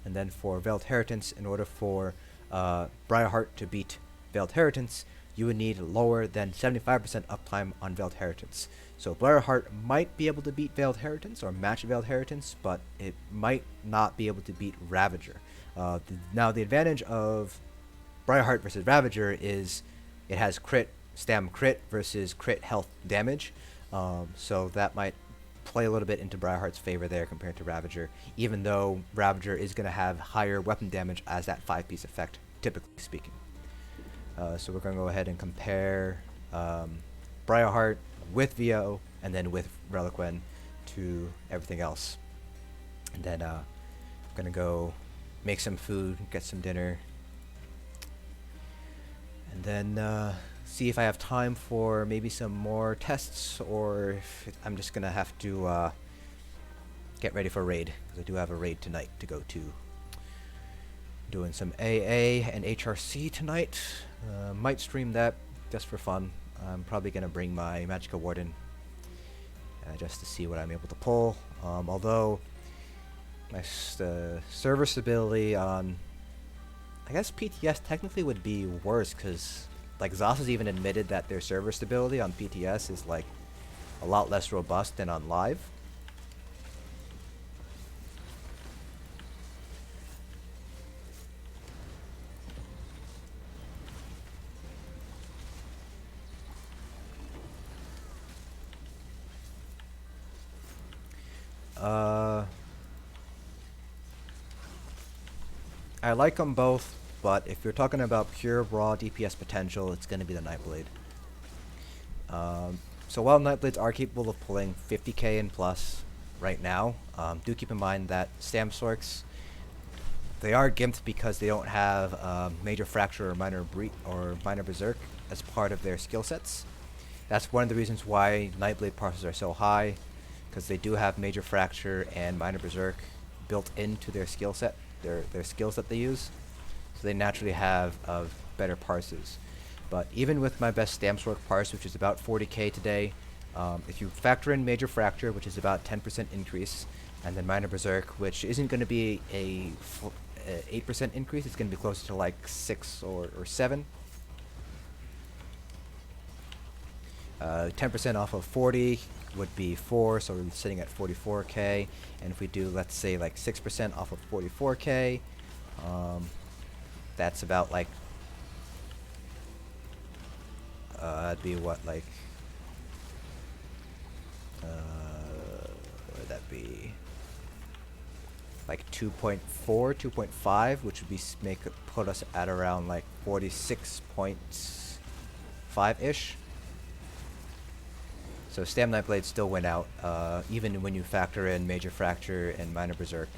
And then for Veiled Heritance, in order for Briarheart to beat Veiled Heritance, you would need lower than 75% uptime on Veiled Heritance. So Briarheart might be able to beat Veiled Heritance or match Veiled Heritance, but it might not be able to beat Ravager. Now the advantage of Briarheart versus Ravager is it has crit, stam crit versus crit health damage. So that might play a little bit into Briarheart's favor there compared to Ravager, even though Ravager is going to have higher weapon damage as that 5-piece effect, typically speaking. So we're going to go ahead and compare Briarheart with VO and then with Reliquien to everything else. And then I'm going to go make some food, get some dinner, and then see if I have time for maybe some more tests, or if I'm just going to have to get ready for a raid, because I do have a raid tonight to go to. Doing some AA and HRC tonight. Might stream that just for fun. I'm probably going to bring my Magicka Warden just to see what I'm able to pull. Although my server stability on, I guess PTS technically would be worse, because like Zos has even admitted that their server stability on PTS is like a lot less robust than on live. I like them both, but if you're talking about pure raw DPS potential, it's going to be the Nightblade. So while Nightblades are capable of pulling 50k and plus right now, do keep in mind that stamsorcs, they are gimped because they don't have Major Fracture or Minor Berserk as part of their skill sets. That's one of the reasons why Nightblade parses are so high, because they do have Major Fracture and Minor Berserk built into their skill set, their skills that they use. So they naturally have better parses. But even with my best stamsorc parse, which is about 40k today, if you factor in Major Fracture, which is about 10% increase, and then Minor Berserk, which isn't going to be a 8% increase, it's going to be closer to like 6 or 7. 10% off of 40 would be 4, so we're sitting at 44k. And if we do, let's say, like 6% off of 44k, that's about like, that'd be what, like, what would that be? Like 2.4, 2.5, which would be put us at around like 46.5-ish. So Stam Nightblade still went out, even when you factor in Major Fracture and Minor Berserk.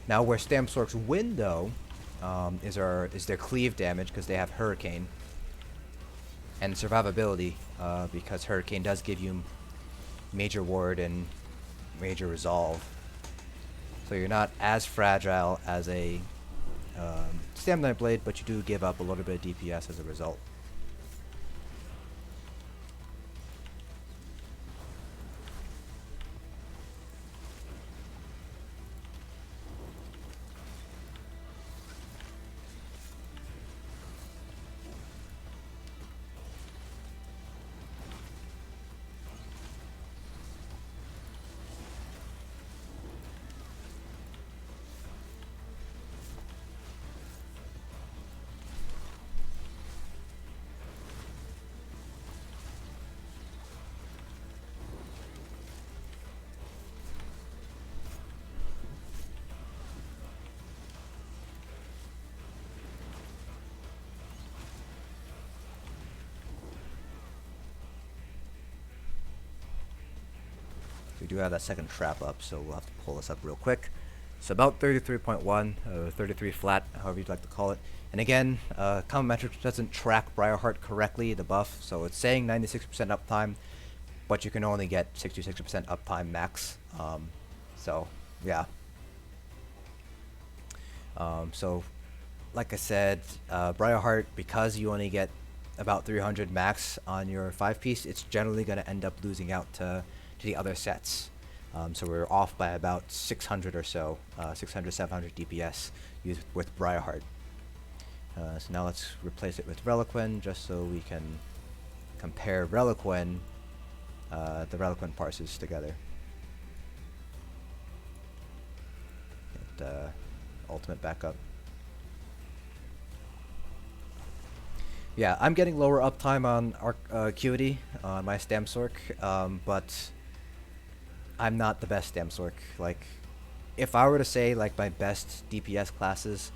Now where Stamsorcs win though, is their cleave damage, because they have Hurricane, and survivability, because Hurricane does give you Major Ward and Major Resolve. So you're not as fragile as a Stam Nightblade, but you do give up a little bit of DPS as a result. We do have that second trap up, so we'll have to pull this up real quick. So about 33.1, 33 flat, however you'd like to call it. And again, Common Metrics doesn't track Briarheart correctly, the buff, so it's saying 96% uptime, but you can only get 66% uptime max. So, yeah. So, like I said, Briarheart, because you only get about 300 max on your 5-piece, it's generally going to end up losing out to to the other sets. So we're off by about 600 or so, 600, 700 DPS used with Briarheart. So now let's replace it with Reliquin just so we can compare Reliquin, the Reliquin parses together. And ultimate backup. Yeah, I'm getting lower uptime on Acuity on my stamsorc, but I'm not the best stamsorc. Like, if I were to say like my best DPS classes,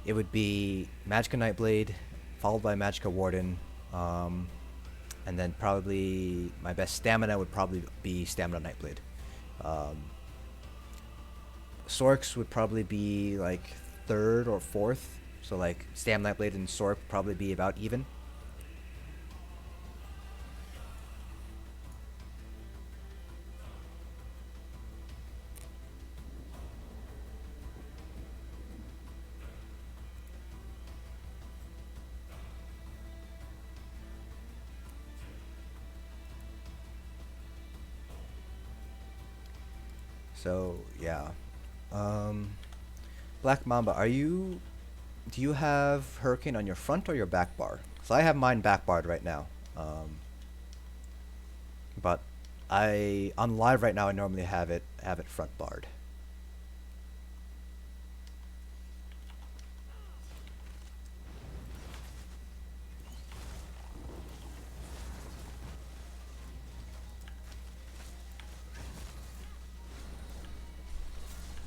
it would be Magicka Nightblade, followed by Magicka Warden, and then probably my best stamina would probably be Stamina Nightblade. Sorcs would probably be like third or fourth, so like Stamina Nightblade and Sorc probably be about even. So yeah, Black Mamba, do you have Hurricane on your front or your back bar? So I have mine back barred right now, but on live right now I normally have it front barred.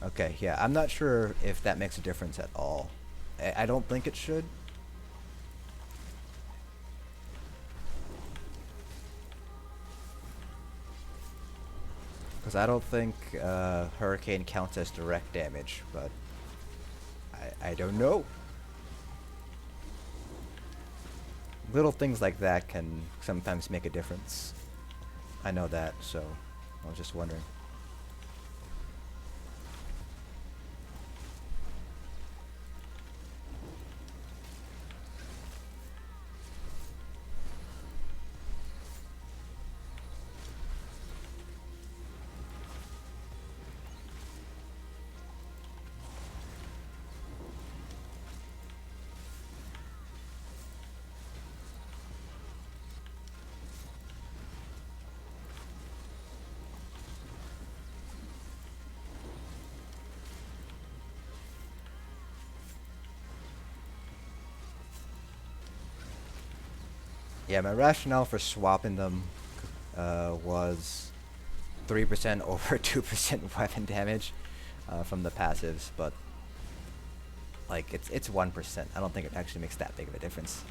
Okay, yeah, I'm not sure if that makes a difference at all. I don't think it should. Because I don't think Hurricane counts as direct damage, but I don't know. Little things like that can sometimes make a difference. I know that, so I was just wondering. Yeah, my rationale for swapping them was 3% over 2% weapon damage from the passives, but like it's 1%. I don't think it actually makes that big of a difference.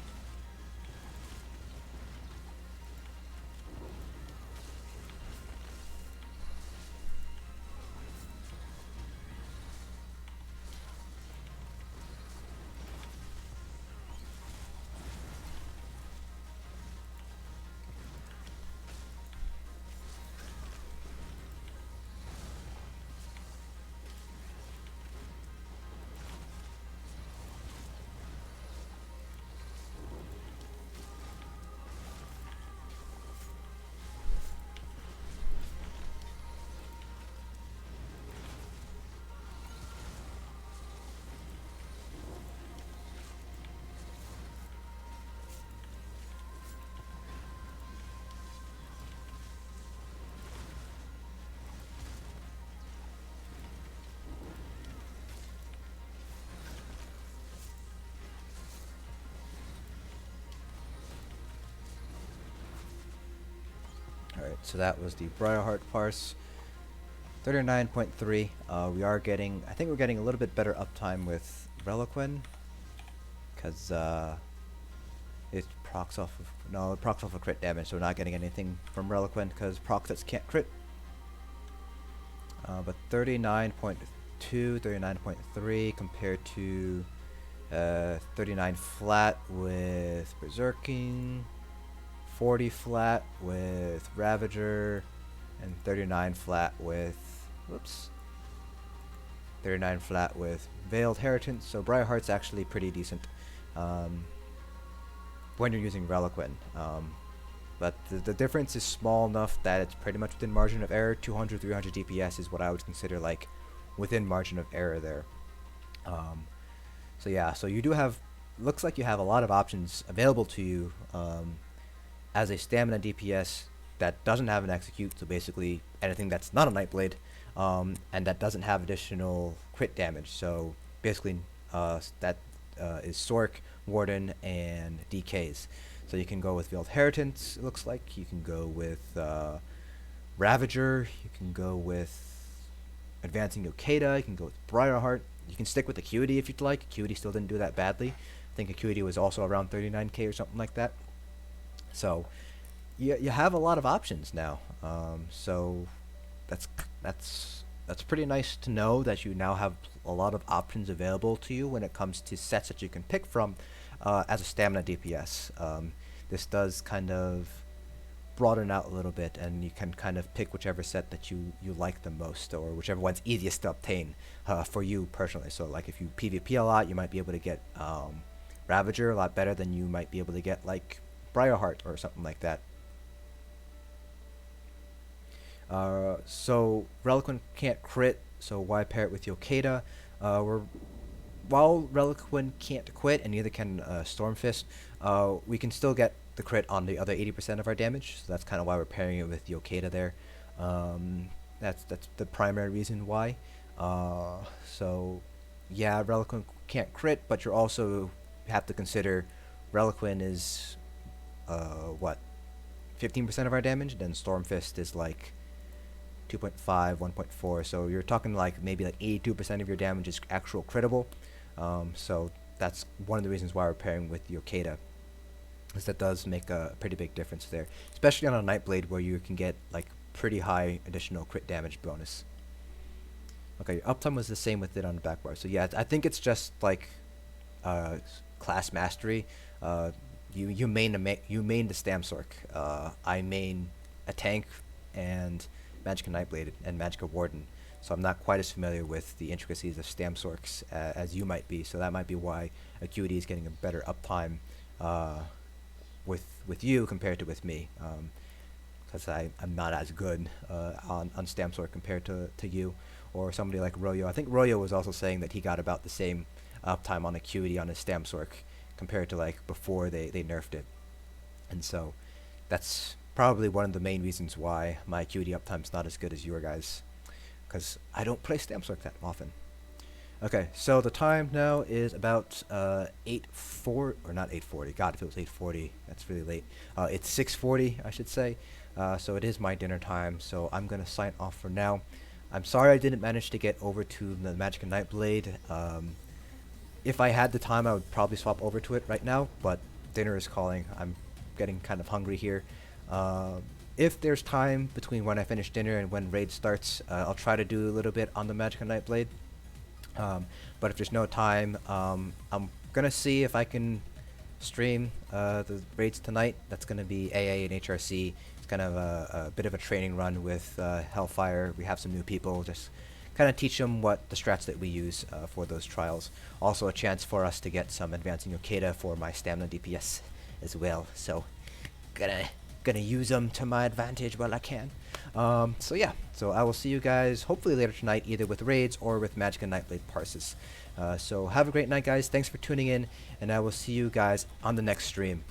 Alright, so that was the Briarheart parse. 39.3. We are getting, I think we're getting a little bit better uptime with Reliquin, because it procs off of crit damage, so we're not getting anything from Reliquin because proc sets can't crit. But 39.2, 39.3 compared to 39 flat with Berserking, 40 flat with Ravager, and 39 flat with, whoops, 39 flat with Veiled Heritance. So Briarheart's actually pretty decent when you're using Reliquin. but the difference is small enough that it's pretty much within margin of error. 200, 300 DPS is what I would consider like within margin of error there. So yeah, so you do have, looks like you have a lot of options available to you as a stamina DPS that doesn't have an execute, so basically anything that's not a Nightblade, and that doesn't have additional crit damage. So basically that is Sorc, Warden, and DKs. So you can go with Veiled Heritance, it looks like. You can go with Ravager. You can go with Advancing Yokeda. You can go with Briarheart. You can stick with Acuity if you'd like. Acuity still didn't do that badly. I think Acuity was also around 39k or something like that. So you have a lot of options now. So that's pretty nice to know that you now have a lot of options available to you when it comes to sets that you can pick from as a stamina DPS. This does kind of broaden out a little bit, and you can kind of pick whichever set that you like the most, or whichever one's easiest to obtain for you personally. So like if you PvP a lot, you might be able to get Ravager a lot better than you might be able to get like Briarheart or something like that. So Reliquant can't crit, so why pair it with Yokeda? While Reliquant can't quit, and neither can Stormfist, we can still get the crit on the other 80% of our damage, so that's kind of why we're pairing it with Yokeda there. That's the primary reason why. So yeah, Reliquant can't crit, but you also have to consider Reliquant is what, 15% of our damage, then Stormfist is like 2.5, 1.4, so you're talking like maybe like 82% of your damage is actual critable. So that's one of the reasons why we're pairing with Yokeda, is that does make a pretty big difference there, especially on a Nightblade where you can get like pretty high additional crit damage bonus. Okay, your uptime was the same with it on the back bar. So yeah, I think it's just like class mastery. You main the stamsorc. I main a tank and Magicka Nightblade and Magicka Warden, so I'm not quite as familiar with the intricacies of stamsorcs as you might be. So that might be why Acuity is getting a better uptime with you compared to with me, because I'm not as good on stamsorc compared to you or somebody like Royo. I think Royo was also saying that he got about the same uptime on Acuity on his stamsorc compared to like before they nerfed it, and so that's probably one of the main reasons why my Acuity uptime's not as good as your guys, because I don't play stamsorc that often. Okay, so the time now is about 8:40, or not 8:40. God, if it was 8:40, that's really late. It's 6:40, I should say. So it is my dinner time. So I'm gonna sign off for now. I'm sorry I didn't manage to get over to the Magicka Nightblade. If I had the time, I would probably swap over to it right now. But dinner is calling. I'm getting kind of hungry here. If there's time between when I finish dinner and when raid starts, I'll try to do a little bit on the Magicka Nightblade. But if there's no time, I'm gonna see if I can stream the raids tonight. That's gonna be AA and HRC. It's kind of a bit of a training run with Hellfire. We have some new people, just kind of teach them what the strats that we use for those trials. Also a chance for us to get some Advancing Yokeda for my stamina DPS as well. So gonna use them to my advantage while I can. So yeah, so I will see you guys hopefully later tonight, either with raids or with Magicka Nightblade parses. So have a great night, guys. Thanks for tuning in, and I will see you guys on the next stream.